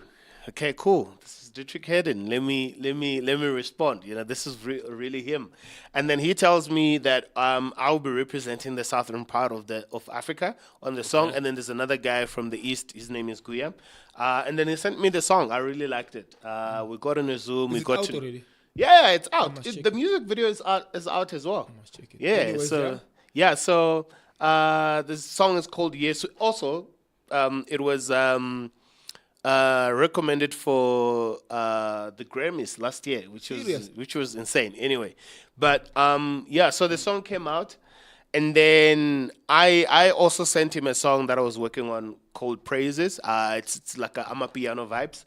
okay, cool. This is Dietrich Hedden. Let me respond. This is really him. And then he tells me that I'll be representing the southern part of Africa on the song. And then there's another guy from the east. His name is Guya. And then he sent me the song. I really liked it. We got on a Zoom. Is it out already? Yeah, it's out. must check The music video is out as well. Must check it. Yeah. Anyways, So the song is called Yes. Also, it was recommended for the Grammys last year, Serious? which was insane. Anyway, but so the song came out, and then I also sent him a song that I was working on called Praises. It's like a Amapiano vibes.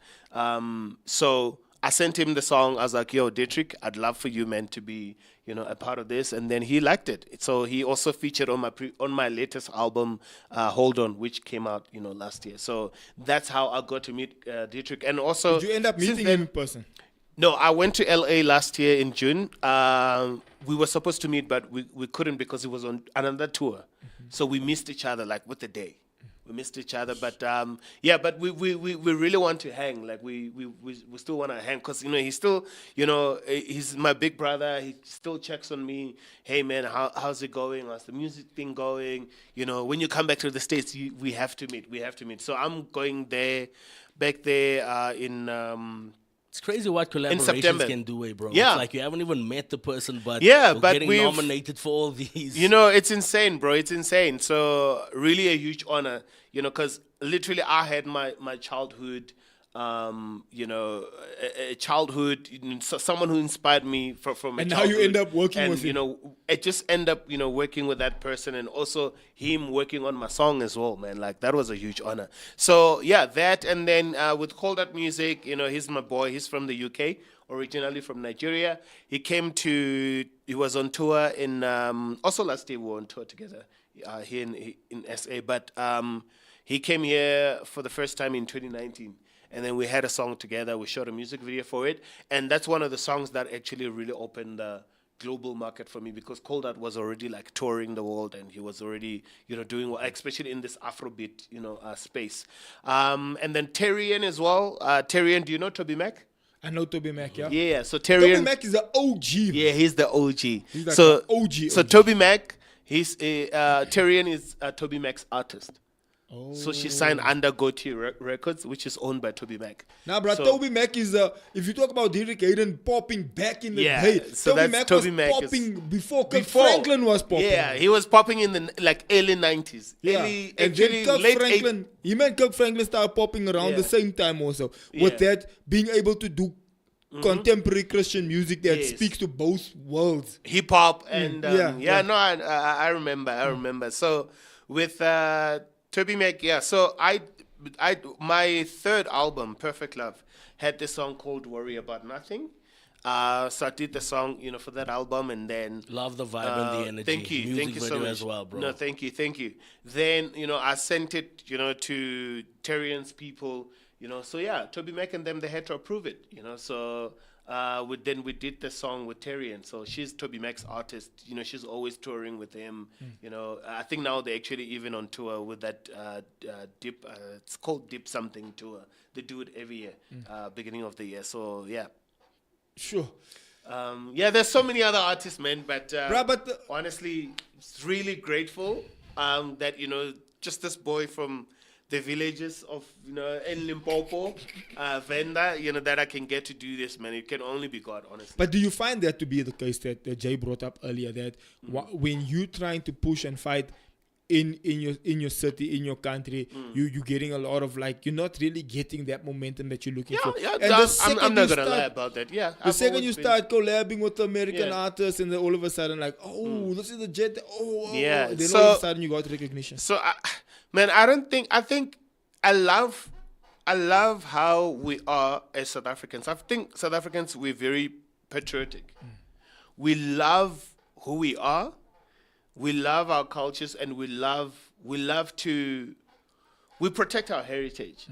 So I sent him the song. I was like, "Yo, Dietrich, I'd love for you, man, to be a part of this." And then he liked it. So he also featured on my latest album, Hold On, which came out last year. So that's how I got to meet Dietrich. And also, Did you end up since meeting then- him in person? No, I went to LA last year in June. We were supposed to meet, but we couldn't because he was on another tour. So we missed each other like with the day. We missed each other, but but we really want to hang. Like we still want to hang because he's still he's my big brother. He still checks on me. Hey man, how's it going? How's the music thing going? When you come back to the States, we have to meet. We have to meet. So I'm going back there in. It's crazy what collaborations September. can do, bro. Yeah. It's like you haven't even met the person, but Yeah, you're but getting we've- nominated for all these. It's insane, bro. It's insane. So really a huge honor, because literally I had my childhood, a childhood, someone who inspired me from. And a now you childhood. end up working and, with him. It just end up, working with that person, and also him working on my song as well, man. Like that was a huge honor. So yeah, that, and then with Call That Music, he's my boy. He's from the UK. Originally from Nigeria. He was on tour in, also last year we were on tour together here in SA, but he came here for the first time in 2019. And then we had a song together, we shot a music video for it, and that's one of the songs that actually really opened the global market for me, because Coldart was already like touring the world, and he was already, doing well, especially in this Afrobeat, space. And then Terrian as well. Terrian, do you know Toby Mac? I know Toby Mac, yeah. Yeah, so Toby Terrian. Mac is the OG. Yeah, he's the OG. He's like so the OG. So Toby Mac, Terrian is Toby Mac's artist. Oh. So she signed under Goatee Records, which is owned by Toby Mac. Nah, bro, So- Toby Mac is if you talk about Derek Hayden popping back in the Yeah, day, so Toby that's Mac Toby was Mac is- popping before Kirk Franklin was popping. Yeah, he was popping in the early 90s. Yeah, Early, and actually then Kirk late Franklin, him and Kirk Franklin started popping around Yeah. the same time also. With Yeah. Mm-hmm. that, being able to do contemporary Christian music that Yes. speaks to both worlds. hip hop and yeah. no, I remember. So with Toby Mac, yeah. So I my third album, Perfect Love, had this song called Worry About Nothing. So I did the song, for that album, and then Love the vibe and the energy. Thank you, Music thank you video so much. as well, bro. No, thank you. Then I sent it, to Terrian's people, So yeah, Toby Mac and them, they had to approve it, So we did the song with Terrian. So she's Toby Mac's artist, She's always touring with him, I think now they're actually even on tour with that Dip. It's called Dip something tour. They do it every year, beginning of the year. So yeah. Sure. There's so many other artists, man, but, Bruh, but the- honestly, it's really grateful that, just this boy from the villages of, in Limpopo, Venda, that I can get to do this, man. It can only be God, honestly. But do you find that to be the case that Jay brought up earlier, that when you trying to push and fight in your city, in your country, you're getting a lot of you're not really getting that momentum that you're looking for. Yeah, And the second I'm not you going to lie start- about that. Yeah. The second you start collabing with American Yeah. artists, and then all of a sudden, this is the jet. Yeah, Then so- all of a sudden you got recognition. So, I love how we are as South Africans. I think South Africans, we're very patriotic. We love who we are. We love our cultures, and we protect our heritage.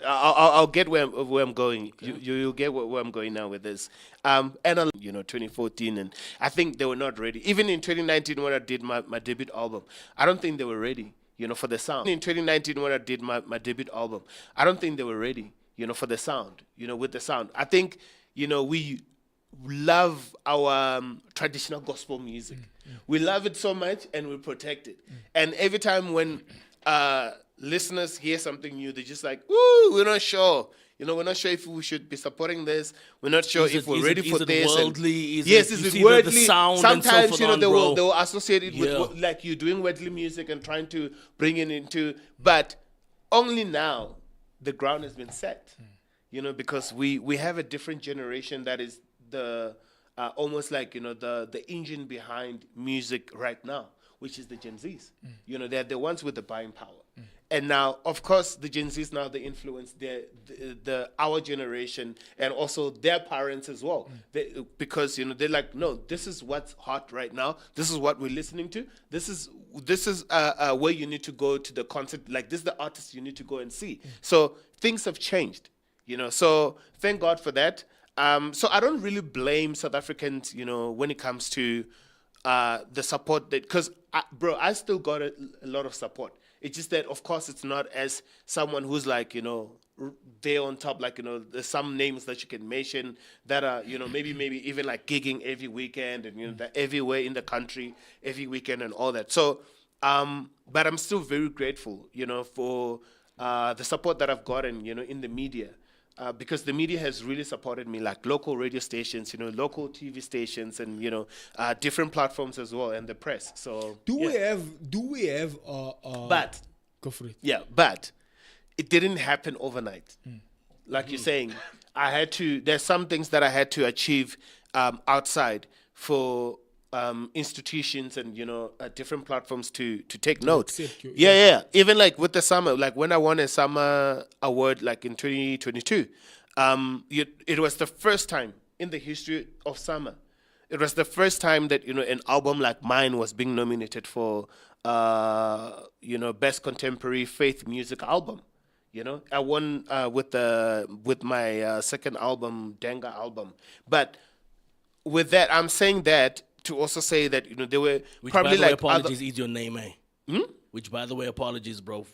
I'll get where I'm going. Okay. You'll get where I'm going now with this. And 2014, and I think they were not ready. Even in 2019, when I did my debut album, I don't think they were ready, for the sound. In 2019, when I did my debut album, I don't think they were ready, for the sound, with the sound. I think, we love our traditional gospel music. We love it so much and we protect it. And every time when listeners hear something new, they're just like, ooh, we're not sure. We're not sure if we should be supporting this. We're not sure if we're ready for this. Is it worldly? Yes, is it worldly? The sound sometimes, and so they will associate it with like you doing worldly music and trying to bring it into, but only now the ground has been set. Because we have a different generation that is the almost like the engine behind music right now, which is the Gen Zs. They're the ones with the buying power. And now, of course, the Gen Zs now, they influence our generation and also their parents as well. Because they're like, no, this is what's hot right now. This is what we're listening to. This is where you need to go to the concert. Like, this is the artist you need to go and see. So things have changed. So thank God for that. So I don't really blame South Africans, when it comes to the support that, because I still got a lot of support. It's just that, of course, it's not as someone who's like, there on top, like, there's some names that you can mention that are, maybe even like gigging every weekend and, that everywhere in the country, every weekend and all that. So, but I'm still very grateful, for the support that I've gotten, in the media. Because the media has really supported me, like local radio stations, local TV stations, and different platforms as well, and the press. So Do we have? But Go for it. yeah, but it didn't happen overnight. Like you're saying, I had to. There's some things that I had to achieve outside for institutions and different platforms to take note. accept you, Yeah. Even like with the summer, like when I won a summer award, like in 2022, it was the first time in the history of summer. It was the first time that an album like mine was being nominated for best contemporary faith music album. I won with my second album, Denga album. But with that, I'm saying that to also say that there were Which, probably by the way, like apologies is your name, eh? Which, by the way, apologies, bro.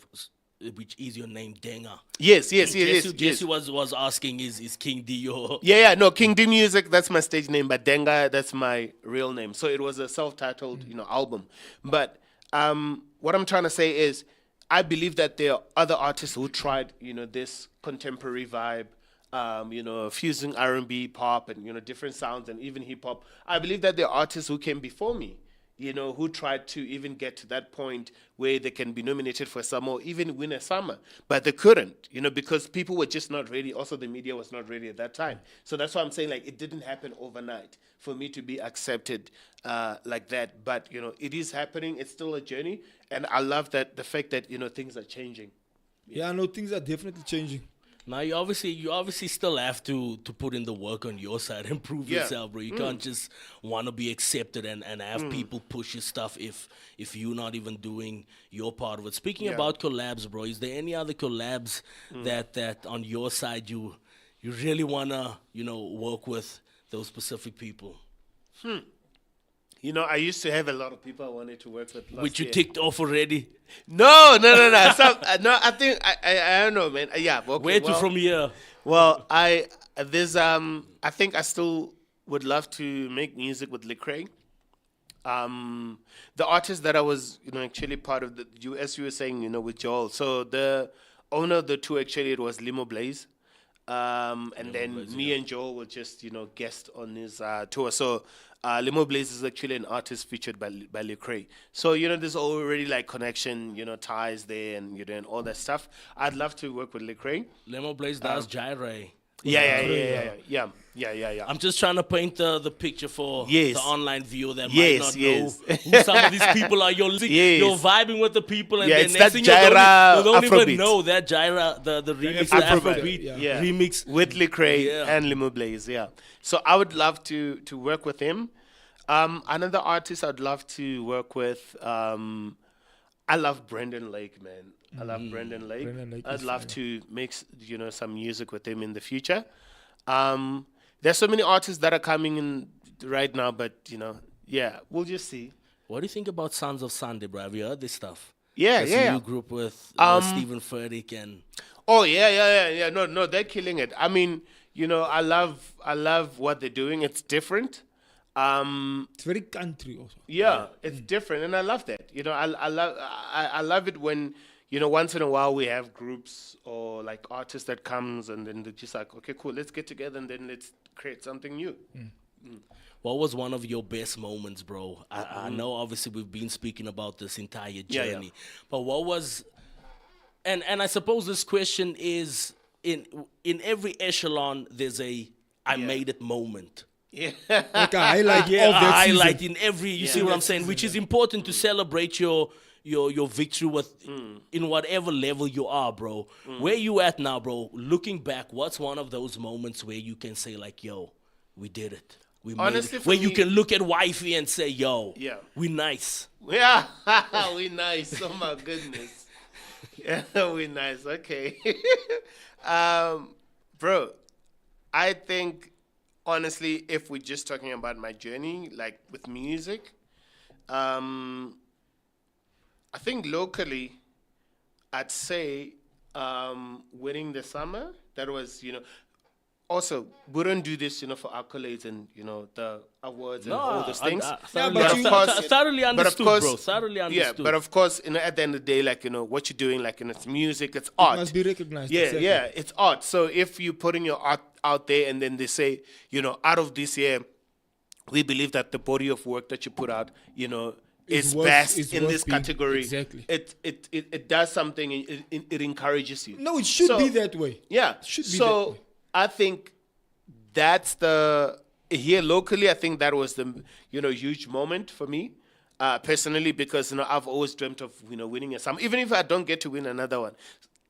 Which is your name, Denga. Yes. Jesse was asking, is King D your... Yeah, no, KINGD Music, that's my stage name, but Denga, that's my real name. So it was a self-titled, album. But what I'm trying to say is, I believe that there are other artists who tried, this contemporary vibe, fusing R&B, pop, and different sounds, and even hip hop. I believe that there are artists who came before me, who tried to even get to that point where they can be nominated for a summer or even win a summer, but they couldn't, because people were just not ready. Also, the media was not ready at that time. So that's why I'm saying, like, it didn't happen overnight for me to be accepted like that. But it is happening. It's still a journey, and I love that the fact that things are changing. Yeah, I know things are definitely changing. Now you obviously still have to put in the work on your side and prove Yeah. yourself, bro. You can't just want to be accepted and have people push your stuff if you're not even doing your part of it. Speaking Yeah. about collabs, bro, is there any other collabs that on your side you really wanna work with those specific people, I used to have a lot of people I wanted to work with. which you year. ticked off already? No. No, I think I don't know, man. Yeah. Okay, Where to from here? Well, I think I still would love to make music with Lecrae. The artist that I was, actually part of as you were saying, with Joel. So the owner of the tour, actually, it was Limo Blaze. And then me and Joel will just, guest on his tour. So Limo Blaze is actually an artist featured by Lecrae. So, there's already like connection, ties there and, and all that stuff. I'd love to work with Lecrae. Lemon Blaze does Gyre. Yeah. I'm just trying to paint the picture for Yes. the online viewer that might Yes, not yes. know who some of these people are. You're vibing with the people, and Yeah, then it's next that thing you Gyra don't even Afrobeat. know that Gyra, the remix, the Afrobeat. Afrobeat Yeah. remix. With Lecrae Yeah. and Limo Blaze, yeah. So I would love to work with him. Another artist I'd love to work with, I love Brendan Lake, man. I love Brendan Lake. Brendan Lake I'd is love fire. to make some music with him in the future. There's so many artists that are coming in right now, but we'll just see. What do you think about Sons of Sunday, bro? Have you heard this stuff? Yeah, That's yeah. a new group with Stephen Furtick and Oh yeah. No, they're killing it. I mean, I love what they're doing. It's different. It's very country also. Yeah, it's different, and I love that. I love it when once in a while we have groups or like artists that comes and then they're just like, okay, cool, let's get together and then let's create something new. What was one of your best moments, bro? I know obviously we've been speaking about this entire journey, but what was, and I suppose this question is in every echelon there's a I made it moment. Yeah, Like a highlight of A that highlight season. in every, you see what I'm saying, which is important to celebrate your victory with in whatever level you are, bro. Where you at now, bro? Looking back, what's one of those moments where you can say like, yo, we did it. We made Honestly, it. for Where you me- can look at wifey and say, yo, Yeah. we nice. yeah, we nice. Oh my goodness. Yeah, we nice. Okay, bro. I think honestly, if we're just talking about my journey, like with music, I think locally, I'd say winning the summer. That was, also we don't do this, for accolades and the awards and all those things. Thoroughly but of understood, course- bro. Thoroughly understood. Yeah, but of course, at the end of the day, like what you're doing, like it's music, it's art. Must be recognized. Yeah, exactly. yeah, it's art. So if you're putting your art out there and then they say, out of this year, we believe that the body of work that you put out, is worth- best is in worth this being- category. exactly. It does something. It encourages you. No, it should So- be that way. Yeah. Should be that so way. I think that's here locally. I think that was the huge moment for me personally, because I've always dreamt of winning a summer, even if I don't get to win another one.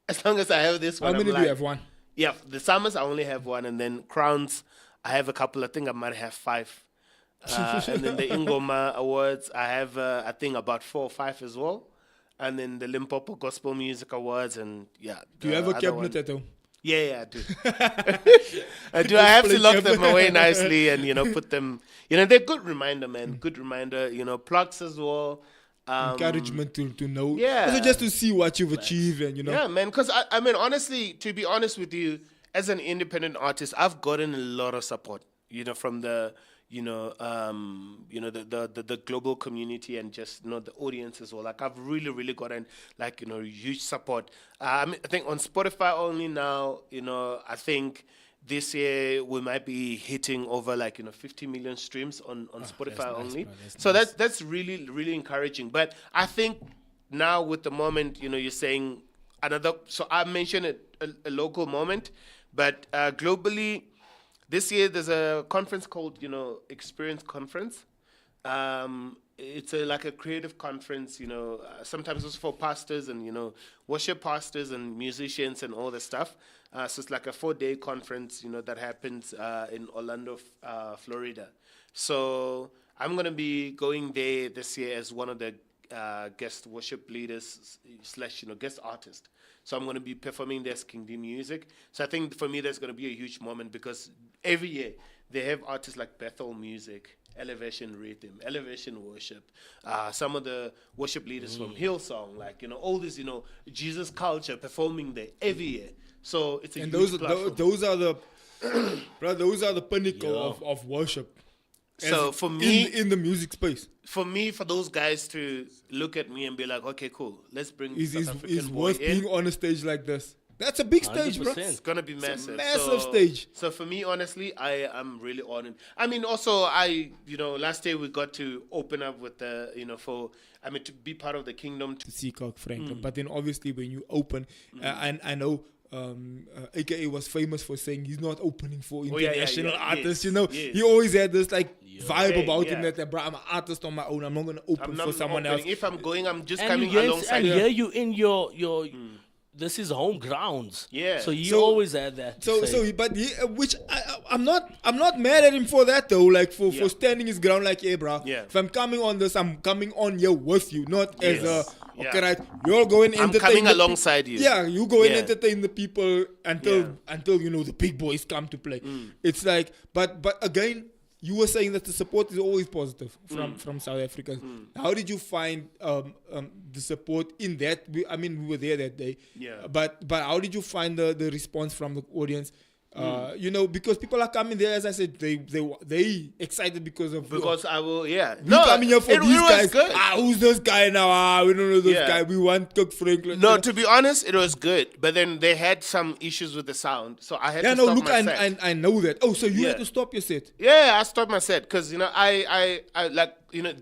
As long as I have this one, How many I'm do you like- have? One. Yeah, the summers I only have one, and then crowns I have a couple. I think I might have 5. And then the Ingoma Awards I have I think about 4 or 5 as well. And then the Limpopo Gospel Music Awards, and yeah. Do you the have a other cabinet one. at home? Yeah, I do. I do. I have to lock them away nicely and put them. They're good reminder, man. Good reminder. Plugs as well. Encouragement to know. yeah. Also just to see what you've achieved and Yeah, man. Because I mean, honestly, to be honest with you, as an independent artist, I've gotten a lot of support. From the the global community and just the audience as well. Like I've really gotten huge support. I think on Spotify only now, I think this year we might be hitting over 50 million streams on Spotify nice, only. bro, that's So nice. that's really encouraging. But I think now with the moment, you're saying another. So I mentioned a local moment, but globally. This year, there's a conference called, Experience Conference. It's like a creative conference, sometimes it's for pastors and, worship pastors and musicians and all the stuff. So it's like a 4-day conference, that happens in Orlando, Florida. So I'm going to be going there this year as one of the guest worship leaders / guest artist. So I'm going to be performing this KINGD music. So I think for me that's going to be a huge moment, because every year they have artists like Bethel Music, Elevation Rhythm, Elevation Worship, some of the worship leaders from Hillsong, all this, Jesus culture performing there every year. So it's a And huge those platform. those are the bro, those are the pinnacle of worship. So As for me, in the music space, for those guys to look at me and be like, okay, cool, let's bring South is African boy worth in. being on a stage like this. That's a big stage, bro. 100%. It's gonna be massive. massive stage. So for me, honestly, I am really honored. I mean, also, last year we got to open up with the, to be part of the kingdom. To Seacock Franklin. But then obviously when you open, and I know AKA was famous for saying he's not opening for international artists. yes. He always had this vibe Yeah, about yeah. him that bro, I'm an artist on my own. I'm not gonna open I'm for not someone opening. else. If I'm going, I'm just And coming yes, alongside. and you. here you in your this is home grounds. Yeah. So you So- always had that. to say. But which I'm not mad at him for that though. Like for standing his ground. Like, yeah, bro. Yeah. If I'm coming on this, I'm coming on here with you, not as a Yeah. okay, right. You're going I'm entertain coming the alongside you. Yeah, you go and Yeah. entertain the people until Yeah. the big boys come to play. It's like, but again, you were saying that the support is always positive from South Africans. How did you find the support in that? I mean, we were there that day. Yeah. But how did you find the response from the audience? You know, because people are coming there, as I said, they excited because of I will, yeah. we coming here for these was guys. good. Who's this guy now? We don't know this Yeah. guy. We want Kirk Franklin. No, to be honest, it was good. But then they had some issues with the sound, so I had Yeah, to no, stop look, my set. I know that. Oh, so you Yeah. had to stop your set. Yeah, I stopped my set because I like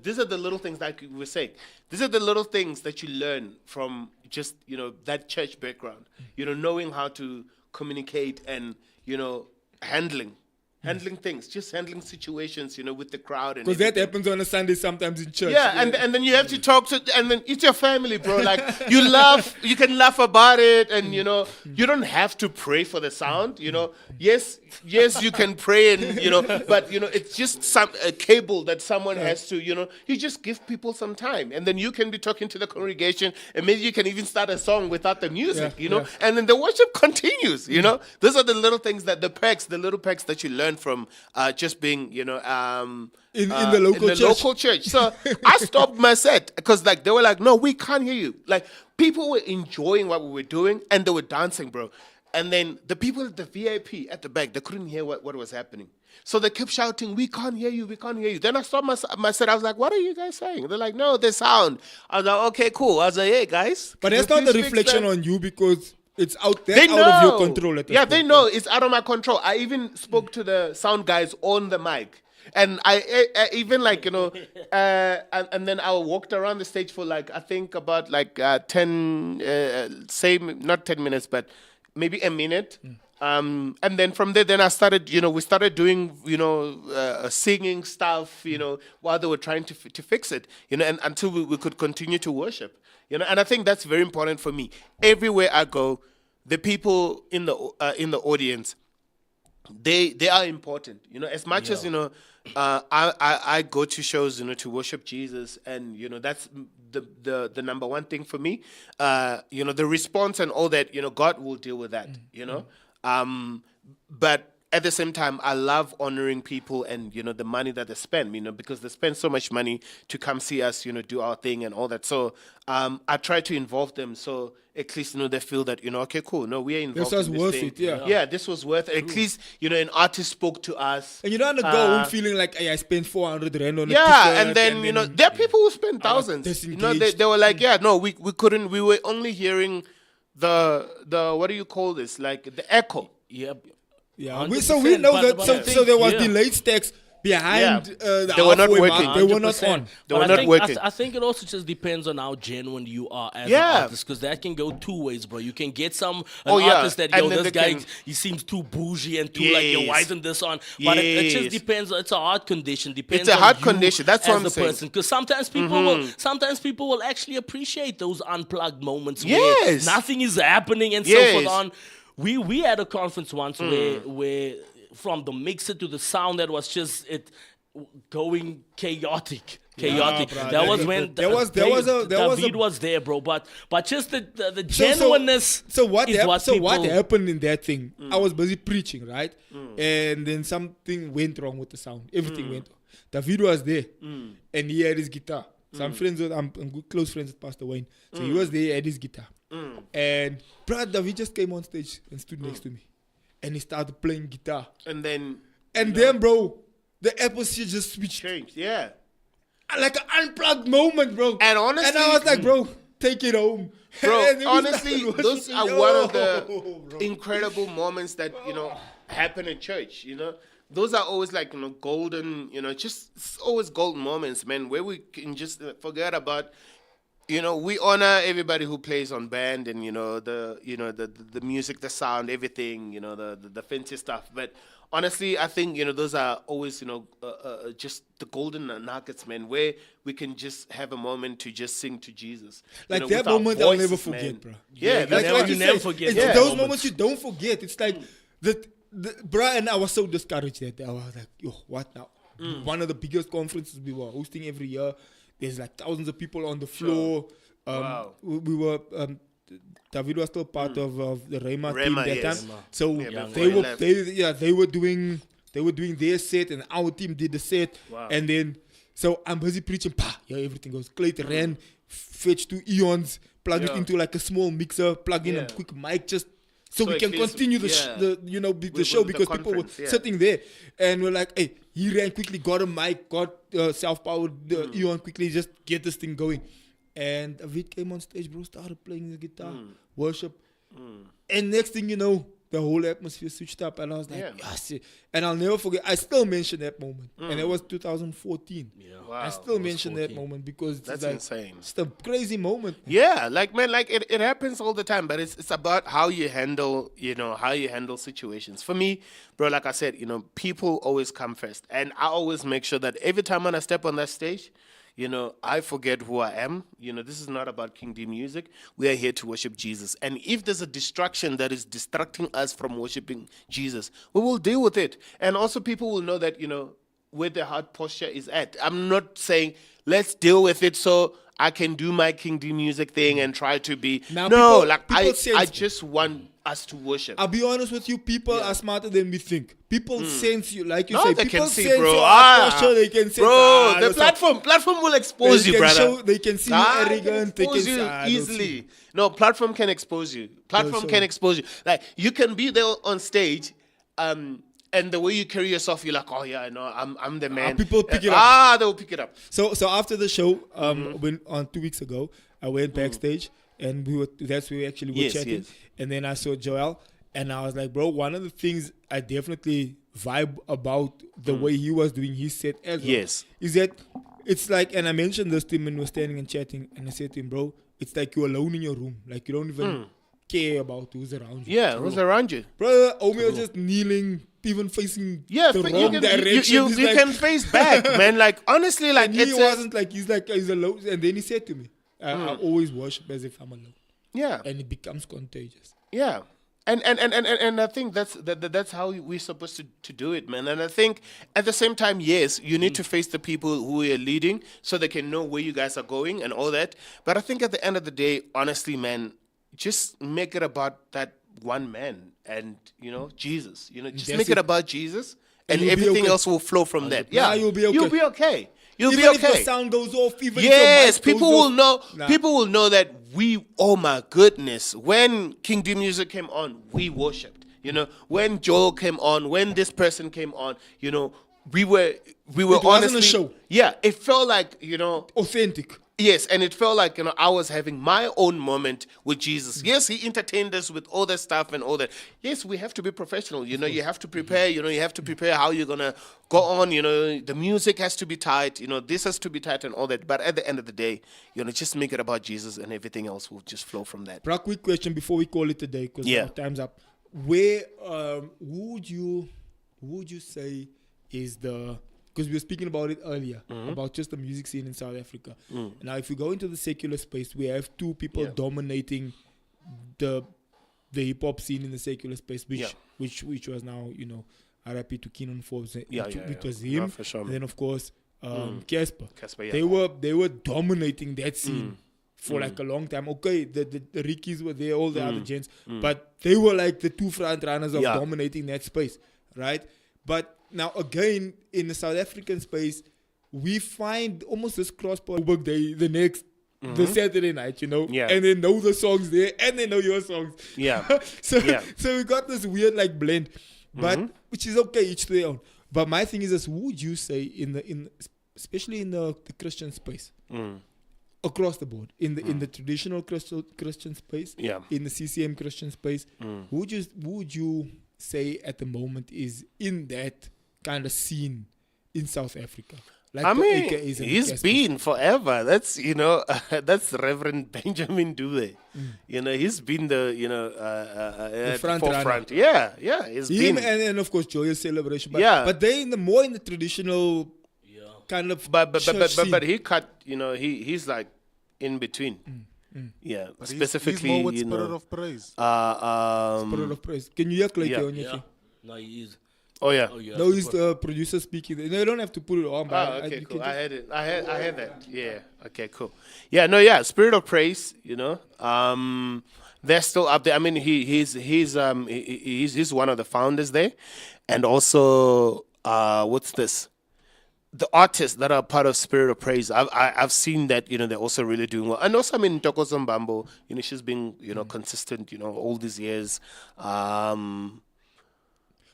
these are the little things like we were saying. These are the little things that you learn from just that church background. Knowing how to communicate and handling things, just handling situations, with the crowd and Because that everything. happens on a Sunday sometimes in church. Yeah, and then you have to talk to, and then it's your family, bro. Like you laugh, you can laugh about it, and you don't have to pray for the sound. Yes, you can pray, and but it's just a cable that someone has to. You just give people some time, and then you can be talking to the congregation, and maybe you can even start a song without the music. Yeah. And then the worship continues. Those are the little things that the little perks that you learn from just being in the local church. Local church. So I stopped my set because they were like, no, we can't hear you. Like people were enjoying what we were doing and they were dancing, bro. And then the people at the VIP at the back, they couldn't hear what was happening. So they kept shouting, we can't hear you, we can't hear you. Then I stopped my set. I was like, what are you guys saying? They're like, no, the sound. I was like, okay, cool. I was like, hey, guys. But that's can not you a please fix reflection that? on you because it's out there, They know. out of your control. At this They point. know it's out of my control. I even spoke to the sound guys on the mic. And I even and then I walked around the stage for I think about 10, say not 10 minutes, but maybe a minute. And then from there, then I started, we started doing, singing stuff, while they were trying to fix it, and until we could continue to worship, and I think that's very important for me. Everywhere I go, the people in the audience, they are important, as much as I go to shows to worship Jesus, and that's the number one thing for me. The response and all that, God will deal with that, but at the same time, I love honoring people and the money that they spend, because they spend so much money to come see us, do our thing and all that. So I try to involve them so at least they feel that okay, cool. No, we are involved. This was in this worth thing. it, yeah. Yeah, this was worth it. At least an artist spoke to us. And you don't want to go home feeling like, hey, I spent 400 rand on a Yeah, t-shirt, and then there are people who spend thousands. disengaged. They were like, yeah, no, we couldn't. We were only hearing the what do you call this? Like the echo. Yep. Yeah, 100%, so we know that. but So, I think, so there was yeah. delayed stacks behind the They were not halfway working. mark. They were not 100%. on. They But were I not think, working. I think it also just depends on how genuine you are as Yeah. an artist, because that can go two ways, bro. You can get an Oh, yeah. artist that, And then this they guy, can- he seems too bougie and too why Yes. isn't this on? But it just Yes. depends. It's a hard condition. Depends It's a on hard you condition. That's what as I'm the saying. person. Because sometimes people will actually appreciate those unplugged moments Yes. where nothing is happening and so Yes. forth on. We had a conference once where from the mixer to the sound that was just going chaotic. Chaotic. bro, That was when there was a David was there, bro. But just the genuineness. So what is what people- happened in that thing? I was busy preaching, right? And then something went wrong with the sound. Everything went wrong. David was there, and he had his guitar. So I'm good close friends with Pastor Wayne. So he was there, he had his guitar. And Brad David just came on stage and stood next to me, and he started playing guitar. And then Then, bro, the atmosphere just switched. changed. Yeah. Like an unplugged moment, bro. And honestly- and I was like, bro, take it home. Bro, And then we honestly, started those are worshiping. one of Yo, bro. the incredible moments that happen in church. Those are always golden. Just it's always golden moments, man, where we can just forget about. We honor everybody who plays on band and the music, the sound, everything. The fancy stuff, but. Honestly, I think those are always just the golden nuggets, man, where we can just have a moment to just sing to Jesus. Like with that our moment I'll never voices, forget, man. bro. Yeah, you that's never- what you you never say, forget it's those those moments. moments you don't forget. It's like bro, and I was so discouraged that day. I was like, yo, what now? One of the biggest conferences we were hosting every year. There's like thousands of people on the floor. Wow. We were. David was still part of the Rema team Rema, that yes. time. So Yeah, they before he left. they were doing They were doing their set, and our team did the set. Wow. And then, so I'm busy preaching. Everything goes. Clayton ran, fetched 2 eons, plug it into like a small mixer, plug in a quick mic, just so we it can feels- continue the show with the because people were conference, yeah. sitting there, and we're like, hey, he ran quickly, got a mic, got self-powered eon quickly, just get this thing going. And David came on stage, bro, started playing the guitar, worship. And next thing you know, the whole atmosphere switched up. And I was like, yes. And I'll never forget, I still mention that moment. And it was 2014. Yeah. Wow. I still was mention that 14. moment because it's That's like, insane. it's a crazy moment. Yeah, like man, like it happens all the time, but it's about how you handle, situations. For me, bro, like I said, people always come first. And I always make sure that every time when I step on that stage, I forget who I am. This is not about KINGD music. We are here to worship Jesus. And if there's a distraction that is distracting us from worshiping Jesus, we will deal with it. And also people will know that, where their heart posture is at. I'm not saying let's deal with it so I can do my KINGD music thing and try to be. Now, no, people I sense- just want us to worship. I'll be honest with you, people are smarter than we think. People sense you, like you No, say. they People can see, sense bro. your heart posture, they can sense. Bro, the that's platform will expose They you, can brother. they can see you They arrogant. They can expose see you they'll see. easily. No, platform can expose you. Platform so- can expose you. Like you can be there on stage, and the way you carry yourself, you're like, oh yeah, I know, I'm the man. people pick it up. They will pick it up. So after the show, when on 2 weeks ago, I went backstage and that's where we actually were Yes, chatting. yes. And then I saw Joel and I was like, bro, one of the things I definitely vibe about the way he was doing his set as well Yes. is that it's like, and I mentioned this to him when we were standing and chatting, and I said to him, bro, it's like you're alone in your room. Like you don't even care about who's around you. Yeah, who's around you? Bro, Omi was just kneeling, even facing Yeah, the but wrong direction. you He's like- can face back, man. Like honestly, like and he it's wasn't like he's alone. And then he said to me, I always worship as if I'm alone, yeah. and it becomes contagious. Yeah. And I think that's how we're supposed to do it, man. And I think at the same time, yes, you need to face the people who you're leading so they can know where you guys are going and all that. But I think at the end of the day, honestly, man, just make it about that one man and Jesus. Just That's make it it. about Jesus, and you'll be everything okay. else will flow from that. Nah, Yeah, you'll be okay. You'll be okay. You'll Even be if the okay. sound goes off, even Yes, if your mic people goes will off, know. nah. People will know that we. Oh my goodness! When KINGD music came on, we worshipped. When Joel came on, when this person came on, we were wasn't a honestly. show. Yeah, it felt like authentic. Yes, and it felt like I was having my own moment with Jesus. Yes, he entertained us with all that stuff and all that. Yes, we have to be professional. You have to prepare. You have to prepare how you're gonna go on. The music has to be tight. This has to be tight and all that. But at the end of the day, just make it about Jesus, and everything else will just flow from that. Bro, quick question before we call it a day, because Yeah. time's up. Where who would you say is the, because we were speaking about it earlier, about just the music scene in South Africa. Now, if you go into the secular space, we have two people dominating the hip-hop scene in the secular space, which was now, RIP to Keenan Forbes, which was him. No, for sure, And then, of course, Casper. Casper, yeah. They were dominating that scene for like a long time. Okay, the Rickies were there, all the other gents, but they were like the two front runners of dominating that space, right? But now again, in the South African space, we find almost this cross-border day the next the Saturday night, Yeah. and they know the songs there, and they know your songs. Yeah. so Yeah. so we got this weird like blend, but which is okay, each to their own. But my thing is this: who would you say especially in the Christian space, across the board, in the traditional Christian space, in the CCM Christian space, who would you say at the moment is in that kind of scene in South Africa? Like I the mean, AKAs and the he's Caspers. been forever. That's that's Reverend Benjamin Dube. He's been the at front the forefront. runner. Yeah, he's Him been. and of course Joyous Celebration. But, Yeah. but they more in the traditional kind of But church scene. he cut. He's like in between. Yeah, But specifically, he's more with spirit of praise. Spirit of praise. Can you hear Clayton Yeah. on your Yeah. thing? No, he is. Oh yeah. Oh, yeah. No, he's the producer speaking. No, you don't have to put it on. But Oh, okay, you cool. can I heard it. I heard that. Yeah. Okay, cool. Yeah, no, yeah. Spirit of praise. they're still up there. I mean, he's one of the founders there, and also what's this? The artists that are part of Spirit of Praise, I've seen that, you know, they're also really doing well. And also, I mean, Toko Zombambo, you know, she's been, you know, consistent, you know, all these years.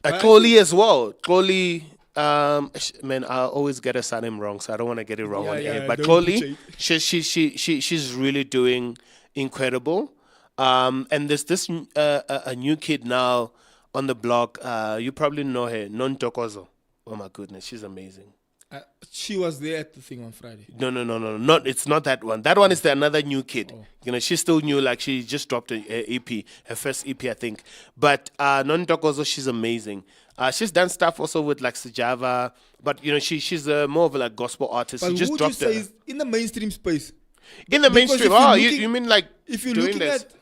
Chloe as well. Chloe, man, I always get her surname wrong, so I don't want to get it wrong on air. But Chloe, she's really doing incredible. And there's this a new kid now on the block. You probably know her, Non Tokozo. Oh my goodness, she's amazing. She was there at the thing on Friday. No. Not, it's not that one. That one is another new kid. Oh. You know, she's still new. Like, she just dropped a EP, her first EP, I think. But Non Tokozo, she's amazing. She's done stuff also with like Sejava, but you know, she's more of a like gospel artist. But She just who would you dropped say her. is in the mainstream space? In the Because mainstream. if you're Oh, looking- you mean like If you're doing looking this? at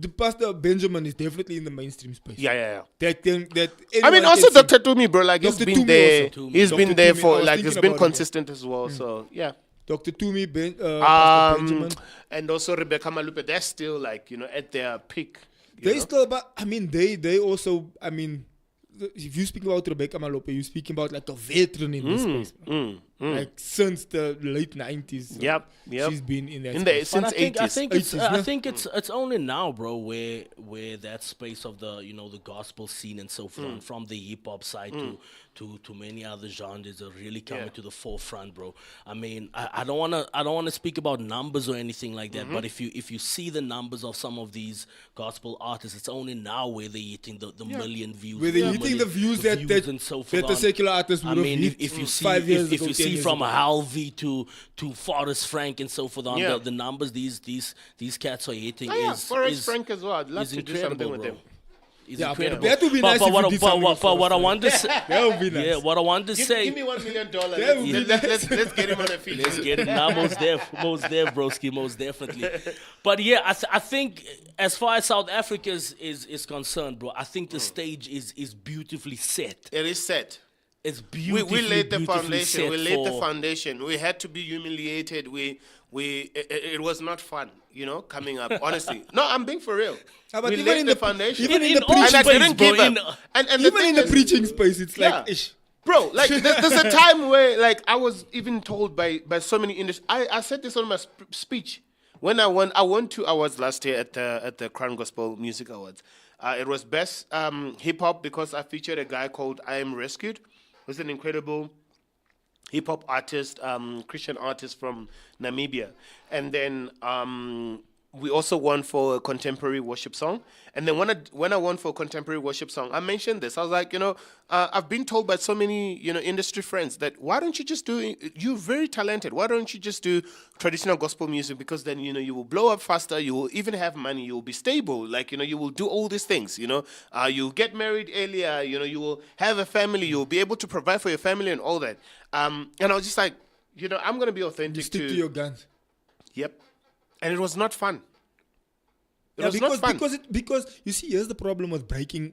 the Pastor Benjamin is definitely in the mainstream space. Yeah. That I mean, anyone also can sing. Dr. Tumi, bro. Like, he's Dr. been Tumi there. also. He's Dr. been there Tumi, I for was like, thinking he's been about it. consistent as well. So yeah. Dr. Tumi, Pastor Benjamin. And also Rebecca Malupe. They're still like, you know, at their peak. you They know? still, but I mean, they also, I mean, if you speak about Rebecca Malope, you're speaking about like a veteran in this space. Like since the late 90s. Yep. She's been in that In the space. since But I 80s. think it's 80s, I yeah. think it's only now, bro, where that space of the, you know, the gospel scene and so forth, from the hip hop side to many other genres are really coming to the forefront, bro. I mean, I don't wanna speak about numbers or anything like that, but if you see the numbers of some of these gospel artists, it's only now where they're hitting the million views, Where they're the hitting the million views that and so that forth the on. secular artists I would have mean, hit if you see 5 years if ago, you 10 see years from ago. Halvey to Forrest Frank and so forth on, Yeah. the numbers these cats are hitting Oh, yeah, is Forrest is, Frank as well. I'd love is to do incredible, something with bro. him. Is Yeah, incredible. that would be nice if you did something with what I Forrest want to say, That would be nice. yeah, what I want to say. Give me $1 million. That would be Let's get him on a feature. Let's get it now, most def, broski, most definitely. But yeah, I think as far as South Africa is concerned, bro, I think the stage is beautifully set. It is set. It's We beautifully laid the beautifully foundation. set We laid the for- foundation. We had to be humiliated. It was not fun, you know, coming up. Honestly, no, I'm being for real. Yeah, but we even laid in the the- foundation, even in the all and I preaching didn't space, give bro, up. And the Even thing in the is- preaching space, it's like, Yeah. ish. Bro, like there's a time where like I was even told by so many industry. I said this on my speech when I won 2 awards last year at the Crown Gospel Music Awards. It was best hip hop because I featured a guy called I Am Rescued, who's an incredible hip hop artist, Christian artist from Namibia, and then we also won for a contemporary worship song. And then when I won for a contemporary worship song, I mentioned this. I was like, you know, I've been told by so many, you know, industry friends that why don't you just do, you're very talented, why don't you just do traditional gospel music? Because then, you know, you will blow up faster, you will even have money, you will be stable, like, you know, you will do all these things, you know. You'll get married earlier, you know, you will have a family, you will be able to provide for your family and all that. And I was just like, you know, I'm going to be authentic You stick to your guns. Yep. And it was not fun. It Yeah, was not fun. because you see, here's the problem with breaking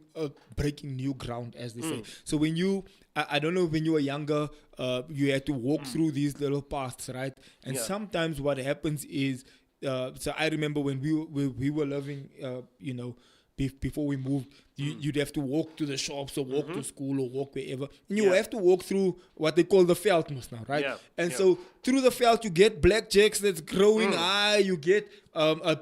new ground, as they say. So when you, I don't know, when you were younger, you had to walk through these little paths, right? And Yeah. sometimes what happens is, so I remember when we were living, you know, before we moved, you'd have to walk to the shops or walk to school or walk wherever. And you Yeah. have to walk through what they call the veldmos now, right? Yeah, And yeah. so through the veld, you get blackjacks that's growing high, you get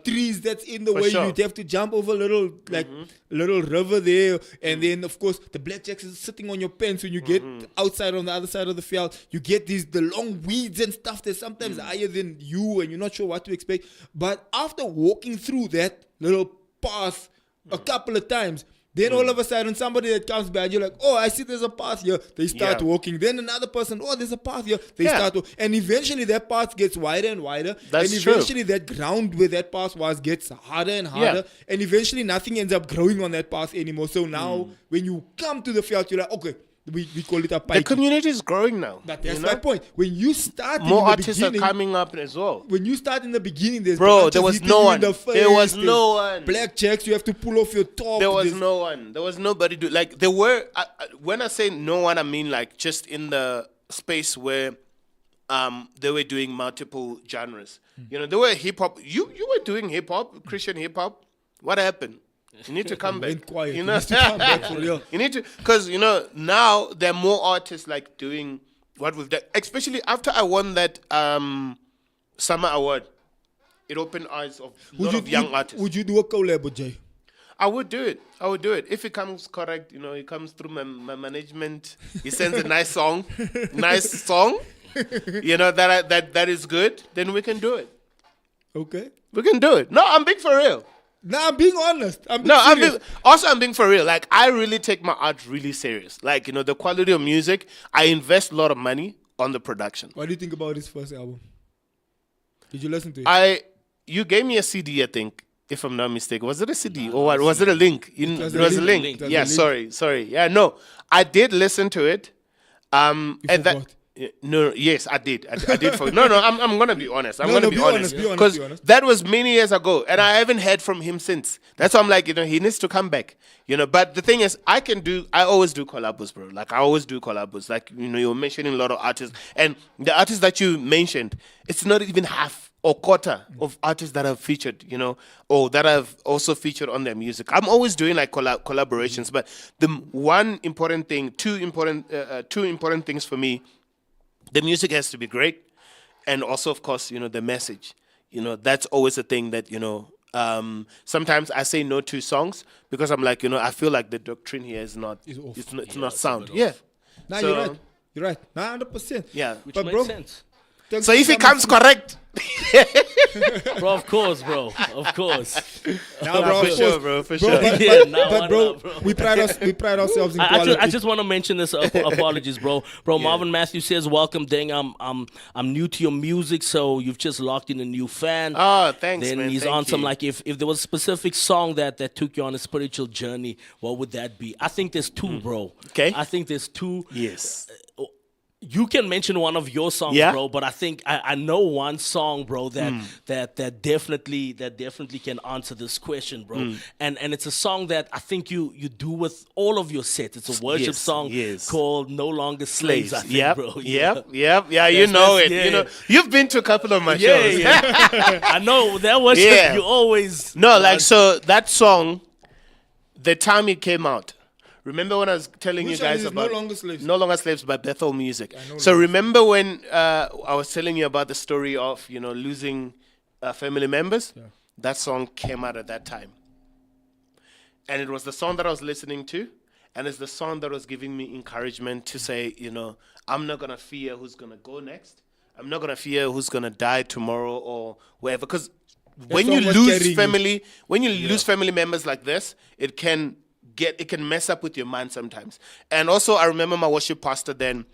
trees that's in the For way, sure. you'd have to jump over little, like, little river there. And then, of course, the blackjacks is sitting on your pants. When you get outside on the other side of the field, you get the long weeds and stuff that's sometimes higher than you and you're not sure what to expect. But after walking through that little path a couple of times, then all of a sudden somebody that comes by, you're like, oh, I see there's a path here. They start Yeah. walking. Then another person, oh, there's a path here. They Yeah. start walking. And eventually that path gets wider and wider. That's and true. eventually that ground where that path was gets harder and harder. And eventually nothing ends up growing on that path anymore. So now when you come to the field, you're like, okay, we call it a The pike. community is growing now. But that's you my know? point. When you start More in the artists are beginning, coming up as well. when you start in the beginning, there's Bro, branches there was hitting no you in one. the There was face, no there's one. Blackjacks, you have to pull off your top. There was there's- no one. There was nobody. Like there were. When I say no one, I mean like just in the space where they were doing multiple genres. You know, they were hip hop. You were doing hip hop, Christian hip hop. What happened? You need to come back. Went quiet. You You know, need to come back for real. You need to, because now there are more artists like doing what we've done. Especially after I won that summer award, it opened eyes of a lot of young artists. Would you do a collab with Jay? I would do it. If it comes correct. It comes through my management. He sends a nice song. That is good. Then we can do it. Okay. We can do it. No, I'm being for real. Nah, I'm being honest. I'm being for real. Like, I really take my art really serious. Like, the quality of music, I invest a lot of money on the production. What do you think about his first album? Did you listen to it? You gave me a CD, I think, if I'm not mistaken. Was it a CD or what? Was it a link? It was a link. Yeah, sorry. Yeah, no. I did listen to it. You forgot. No, yes, I did. I did. No, I'm gonna be honest. I'm gonna be honest. Be honest. Because that was many years ago, and I haven't heard from him since. That's why I'm like, he needs to come back. But the thing is, I always do collabos, bro. Like, I always do collabos. Like, you're mentioning a lot of artists, and the artists that you mentioned, it's not even half or quarter of artists that have featured, or that have also featured on their music. I'm always doing like collaborations, but the two important things for me. The music has to be great, and also, of course, the message. That's always a thing that, sometimes I say no to songs because I'm like, I feel like the doctrine here is not, it's not sound. Yeah. Nah, you're right. 100%. Yeah. Which But makes bro, sense. So if it comes correct, Bro, of course, bro. Of course. Nah, bro, for sure, bro, for sure. Yeah, nah, But bro, bro. we pride ourselves in quality. I just want to mention this. Apologies, bro. Marvin Matthews says, "Welcome, Ding. I'm new to your music, so you've just locked in a new fan." Oh, thanks, then man. he's Thank on some you. like, if there was a specific song that took you on a spiritual journey, what would that be? I think there's two, bro. Okay. I think there's two. Yes. You can mention one of your songs, Yeah. bro, but I think I know one song, bro, that definitely can answer this question, bro. And it's a song that I think you do with all of your sets. It's a worship song called "No Longer Slaves." I think, bro. Yep. Yeah, you know it. yeah. You've been to a couple of my Yeah, shows. yeah. I know that worship. Yeah. You always So that song, the time it came out. Remember when I was telling Which you guys one is about No Longer Slaves? No Longer Slaves by Bethel Music. I know So that. remember when I was telling you about the story of losing family members? Yeah. That song came out at that time, and it was the song that I was listening to, and it's the song that was giving me encouragement to say, I'm not gonna fear who's gonna go next. I'm not gonna fear who's gonna die tomorrow or wherever, because when you song was lose carrying family, lose family members like this, it can mess up with your mind sometimes. And also, I remember my worship pastor then,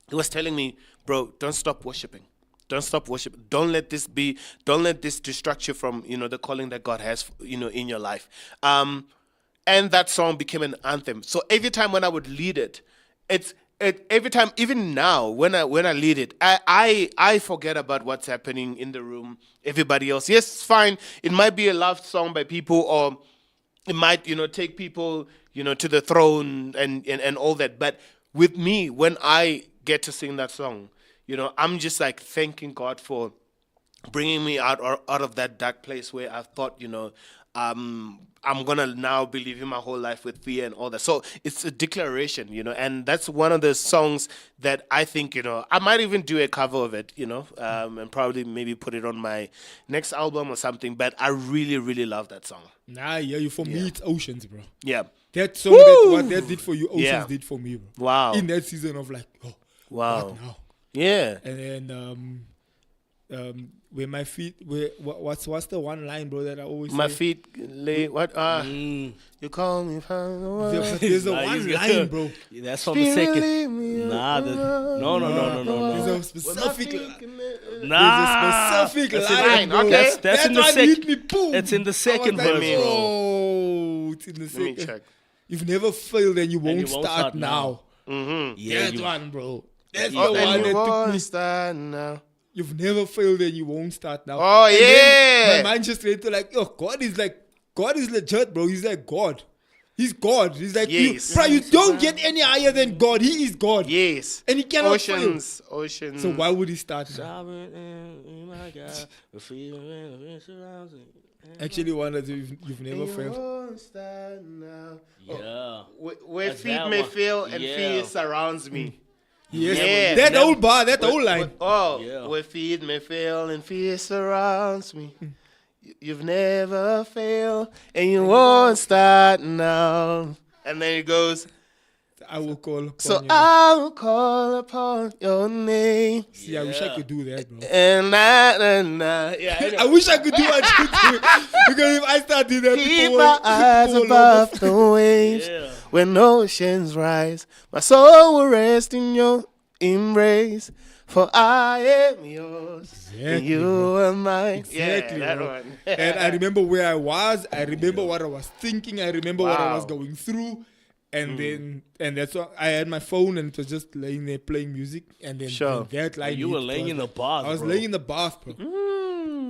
he was telling me, bro, don't stop worshiping. Don't stop worshiping. Don't let this distract you from, the calling that God has, in your life. And that song became an anthem. So every time when I would lead it, every time, even now, when I lead it, I forget about what's happening in the room, everybody else. Yes, it's fine. It might be a loved song by people, or it might, take people, to the throne and all that. But with me, when I get to sing that song, I'm just like thanking God for bringing me out of that dark place where I thought, I'm going to now be living my whole life with fear and all that. So it's a declaration, and that's one of the songs that I think, I might even do a cover of it, and probably maybe put it on my next album or something. But I really, really love that song. Nah, yeah, for me, it's Oceans, bro. Yeah. That song, what that did for you, Oceans did for me, bro. Wow. In that season of like, Wow. what now? Yeah. And then, where my feet, what's the one line, bro, that I always My say? feet lay, what? You call me from the world. There's a Nah, one he's line, good. bro. That's from the second. Nah, no. There's a specific Nah. specific line, line, bro. okay. That's in the one second. hit me, boom. It's in the I was second like, verse, bro. oh, it's in the Let me second. check. You've never failed and you won't, you won't start start now. Yeah, That one, bro. That's Oh, the and one you that took won't me. start now. You've never failed and you won't start now. Oh, And then yeah. my mind just went to like, God is legit, bro. He's like God. He's God. He's like, Yes. you don't get any higher than God. He is God. Yes. And he cannot fail. Oceans. So why would he start now? Actually, one that you've never failed. Won't start now. Yeah. Where That's feet that may one. fail and Yeah. fear surrounds me. Yes, Yeah. that whole bar, that whole line. Yeah. Where feet may fail and fear surrounds me. You've never failed and you won't start now. And then it goes, I will call upon so you. I will call upon your name. See, I wish I could do that, bro. And yeah, I know. I wish I could do what you do. Because if I start doing that, Keep people my will- eyes people will above the waves. Yeah. When oceans rise, my soul will rest in your embrace. For I am yours, and Exactly, you are mine. Exactly, yeah, that bro. one. And I remember where I was. I remember what I was thinking. I remember what I was Wow. going through. And that's what I had my phone and it was just laying there playing music. And then Sure. then that line You were hit, laying was in the like- bath, I was bro. laying in the bath, bro.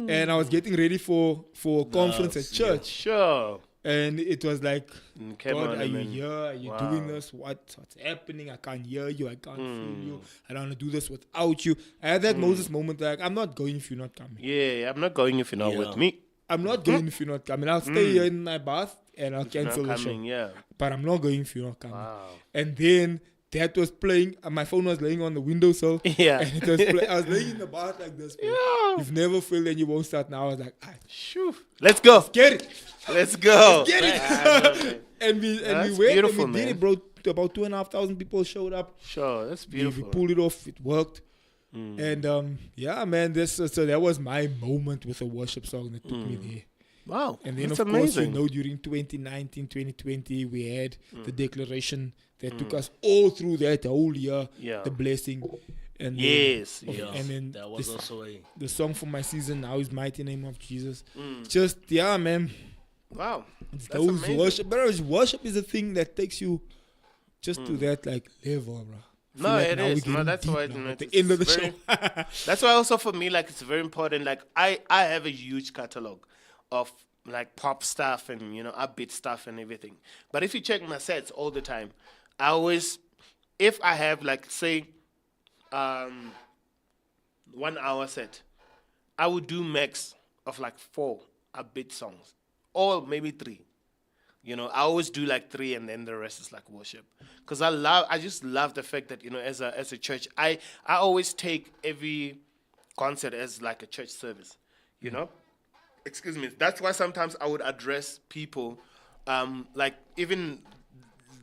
And I was getting ready for a conference at church. Sure. And it was like, Come God, on, are you man. here? Are you Wow. doing this? What's happening? I can't hear you. I can't feel you. I don't want to do this without you. I had that Moses moment like, I'm not going if you're not coming. Yeah, I'm not going if you're not Yeah. with me. I'm not going if you're not coming. I'll stay here in my bath and I'll Not cancel the coming, show. yeah. But I'm not going if you're not coming. Wow. And then that was playing. And my phone was laying on the windowsill. Yeah. And it was I was laying in the bath like this. Bro. Yeah. You've never failed and you won't start now. I was like, Shoo. Let's go. get it. Let's go. Get it. I love it. and we That's went beautiful, and we did man. it, bro. About 2,500 people showed up. Sure, that's We beautiful. pulled it off. It worked. And yeah, man, so that was my moment with a worship song that took me there. Wow. And then, that's of course, amazing. during 2019, 2020, we had the declaration that took us all through that whole year, Yeah. the blessing. And Yes, then, Yeah. and then That was this- also a. the song for my season now is Mighty Name of Jesus. Mm. Just, yeah, man. Wow. It's That's those amazing. worship. But worship is a thing that takes you just to that like level, bro. I No, feel like it now we're is. No, getting that's deep why now no, at the it's end of the very- show. That's why also for me, like, it's very important. Like, I have a huge catalog of like pop stuff and upbeat stuff and everything. But if you check my sets all the time, I always, if I have like say, 1 hour set, I would do max of like 4 upbeat songs, or maybe 3. I always do like 3, and then the rest is like worship. Because I just love the fact that as a church, I always take every concert as like a church service. Excuse me. That's why sometimes I would address people, like even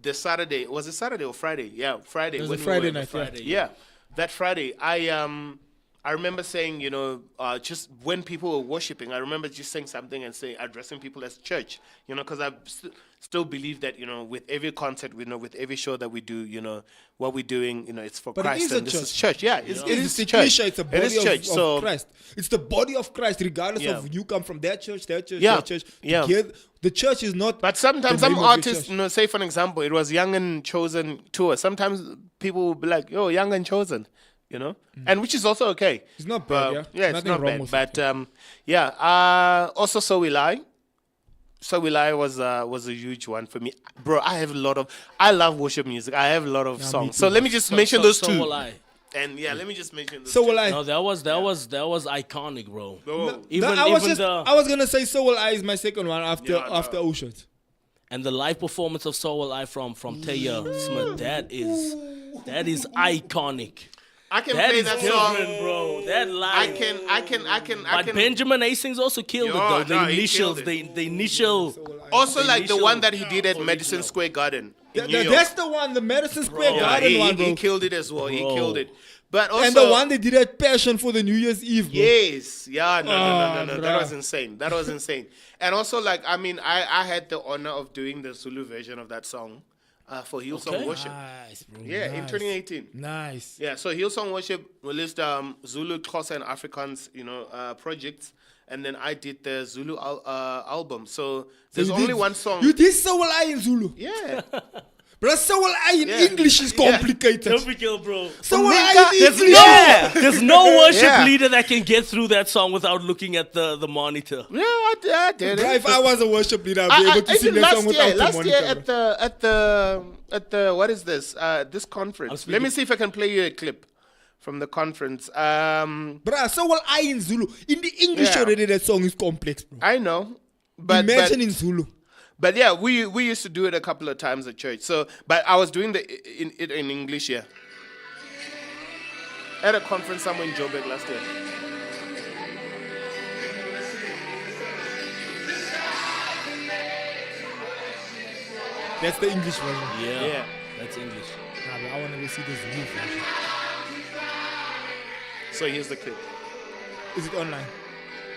the Saturday. Was it Saturday or Friday? Yeah, Friday. It was when a we Friday were- night, Friday. Yeah, that Friday, I remember saying, just when people were worshiping, I remember just saying something and addressing people as church, because I still believe that, with every concert, with every show that we do, what we're doing, it's for But it Christ is a and this is church. church. Yeah, it is a church. cliche, it's a body It is church. of So Christ. It's the body of Christ, regardless Yeah. of you come from that church, that church, Yeah. that church. Yeah. Together, the church is not. But sometimes the some name of your artists, church. say for an example, it was Young and Chosen tour. Sometimes people will be like, "Yo, Young and Chosen," and which is also okay. It's not bad, yeah. Yeah, it's Nothing not wrong bad. with But it. yeah, also So Will I. So Will I was a huge one for me, bro. I love worship music. I have a lot of me songs. too. So let me just mention those so two. will I. And yeah, let me just mention those So two. will I. No, that was iconic, bro. Oh. Even I was even just. the I was gonna say So Will I is my second one after Yeah, no. after Oceans. and the live performance of So Will I from Taya Smith. That is iconic. I can That play is that different, song. bro. That live. I But can. Benjamin Hastings also killed it though. The no, he initials, killed the initial. Also, The like the initial- one that he did at original. Madison Square Garden in New York. That's the one, the Madison Square Yeah, Garden one, bro. he killed it as well. He Bro. killed it. But also, And the one they did at Passion for the New Year's Eve, bro. yes, yeah, no. bruh. That was insane. That was insane. And also, like, I had the honor of doing the Zulu version of that song for Hillsong Okay. Worship. Nice, bro. Yeah, in nice. 2018. Nice. Yeah, so Hillsong Worship released Zulu, Xhosa, and Afrikaans, projects, and then I did the Zulu album. So there's you only did- one song. You did So Will I in Zulu. Yeah. But So Will I in Yeah. English is Yeah. complicated. Typical, bro. So Will I in There's English. there's no worship Yeah. leader that can get through that song without looking at the monitor. Yeah, I did Bro, it. if I was a worship leader, I'd be able to sing Even that song without the last year monitor. at the what is this this conference? Let me see if I can play you a clip from the conference. Bruh, so will I in Zulu. In the English Yeah. already, that song is complex, bro. I know, but Imagine in Zulu. But yeah, we used to do it a couple of times at church. So, but I was doing it in English, yeah. At a conference somewhere in Joburg last year. That's the English version. Yeah, that's English. Nah, but I want to go see the Zulu version. So here's the clip. Is it online?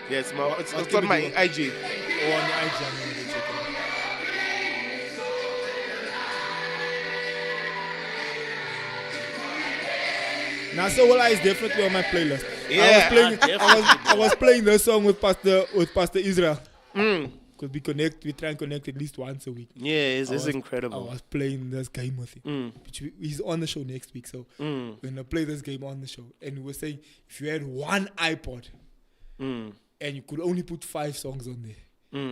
Yeah, it's What on my video? IG. Or on the IG? I'm gonna go check it out. Now, so well, is definitely on my playlist. Yeah, I was playing the song with Pastor Israel. Because we try and connect at least once a week. Yeah, it's I incredible. was playing this game with him. He's on the show next week, so we're gonna play this game on the show. And we were saying if you had one iPod and you could only put 5 songs on there,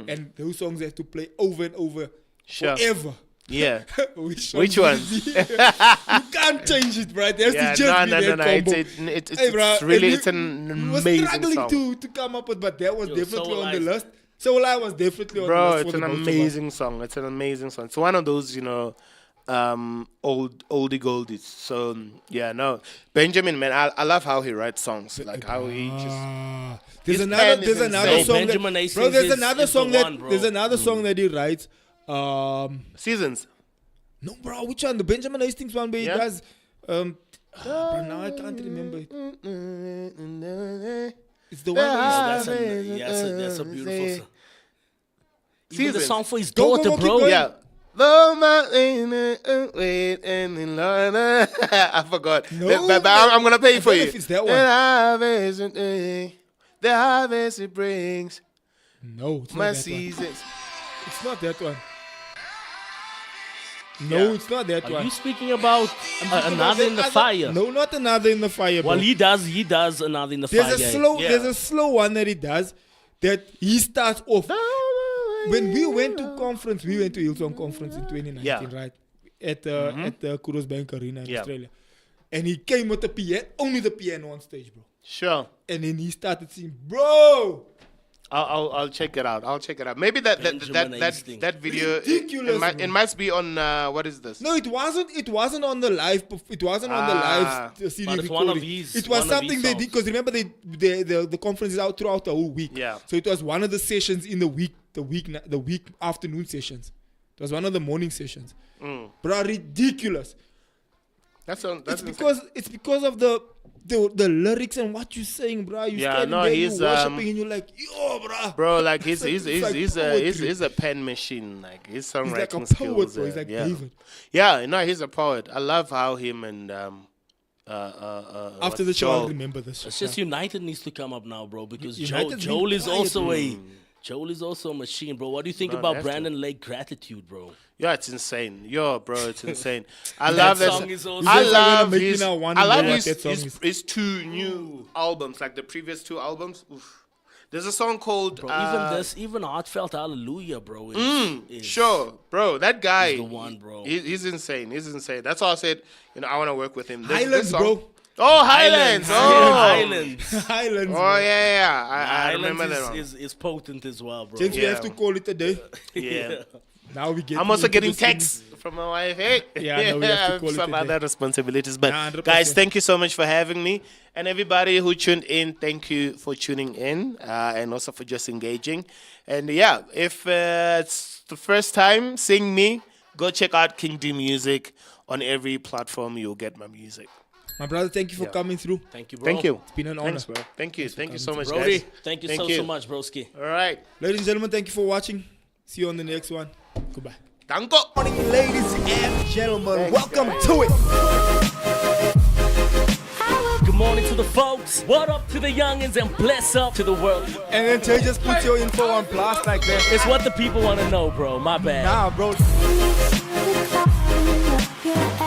and those songs have to play over and over Sure. forever. Yeah. Which ones? You can't change it, right? There's Yeah, to just be that combo. It's really an we were amazing struggling song. to come up with, but that was definitely Soul on the Eyes. list. So I was definitely on the Bro, list. it's for an the both of us. amazing song. It's an amazing song. It's one of those, oldie goldies. So yeah, no, Benjamin, man, I love how he writes songs. Like how he just. There's his another pen is song Benjamin that, Hastings bro. There's is- another is the song that one, bro. there's another song that he writes. Seasons. No, bro, which one? The Benjamin Hastings one where he Yeah? does. Bro, now I can't remember it. It's the one. That's a beautiful song. Even the Seasons. song for his Go, go, daughter, go, keep bro. going. Yeah. I forgot. No, but I'm gonna pay I for don't know you. if it's that one. The harvest it brings No, it's my not that one. seasons. It's not that one. No, Yeah. it's not that Are one. you speaking about About Another in the other- Fire? No, not Another in the Fire, bro. Well, he does Another in the Fire. There's a slow one that he does that he starts off. When we went to conference, we went to Hillsong conference in 2019, Yeah. right? At the Kudos Bank Arena in Yeah. Australia. And he came with the piano, only the piano on stage, bro. Sure. And then he started singing, bro. I'll check it out. I'll check it out. Maybe that Benjamin Hastings. video Ridiculous, it bro. might be on what is this? No, it wasn't. It wasn't on the live. It wasn't on the live CD But it's recording. one of his- it was one of something his they songs. did because remember the conference is out throughout the whole week. Yeah. So it was one of the sessions in the week afternoon sessions. It was one of the morning sessions. Bro, ridiculous. That's It's because of the lyrics and what you're saying, bro. You Yeah, standing no, there, he's, you worshiping, and you're like, yo, bro. like he's It's like a pen machine. Like his He's songwriting like a poet, skills. bro. He's like yeah. David. Yeah, no, he's a poet. I love how him and After the show, I'll remember this. It's just United needs to come up now, bro, because United's Joel been is quiet, also bro. Joel is also a machine, bro. What do you think No, about that's true. Brandon Lake Gratitude, bro? Yeah, it's insane. Yo, bro, it's insane. I That love that song is also- I You guys are gonna love make me his. now wonder I love what his, that song his, is. his 2 new albums, like the previous 2 albums. Oof. There's a song called. Bro, even Heartfelt Hallelujah, bro. Is Sure, bro. That guy. the one, bro. He's insane. He's insane. That's why I said, I want to work with him. Highlands, song- bro. Oh, Highlands. Oh, Highlands. Highlands. Oh, yeah. I remember that Highlands one. is potent as well, bro. Since we Yeah. have to call it a day. Yeah. Now we get. I'm also into getting the singing. texts from my wife. Hey, Yeah, no, we have to call it some a day. other responsibilities. But Nah, 100%. guys, thank you so much for having me, and everybody who tuned in. Thank you for tuning in, and also for just engaging. And yeah, if it's the first time seeing me, go check out KINGD Music on every platform. You'll get my music. My brother, thank you for coming through. Thank you, bro. Thank you. It's been an honor. Thanks, bro. Thank you. Thank you so much, Brody, guys. thank you Thank so you. much, broski. All right. Ladies and gentlemen, thank you for watching. See you on the next one. Goodbye. Danko. Morning, ladies and gentlemen. Welcome to it. Good morning to the folks. What up to the youngins and bless up to the world. And then Tay just put your info on blast like that. It's what the people want to know, bro. My bad. Nah, bro. Yeah.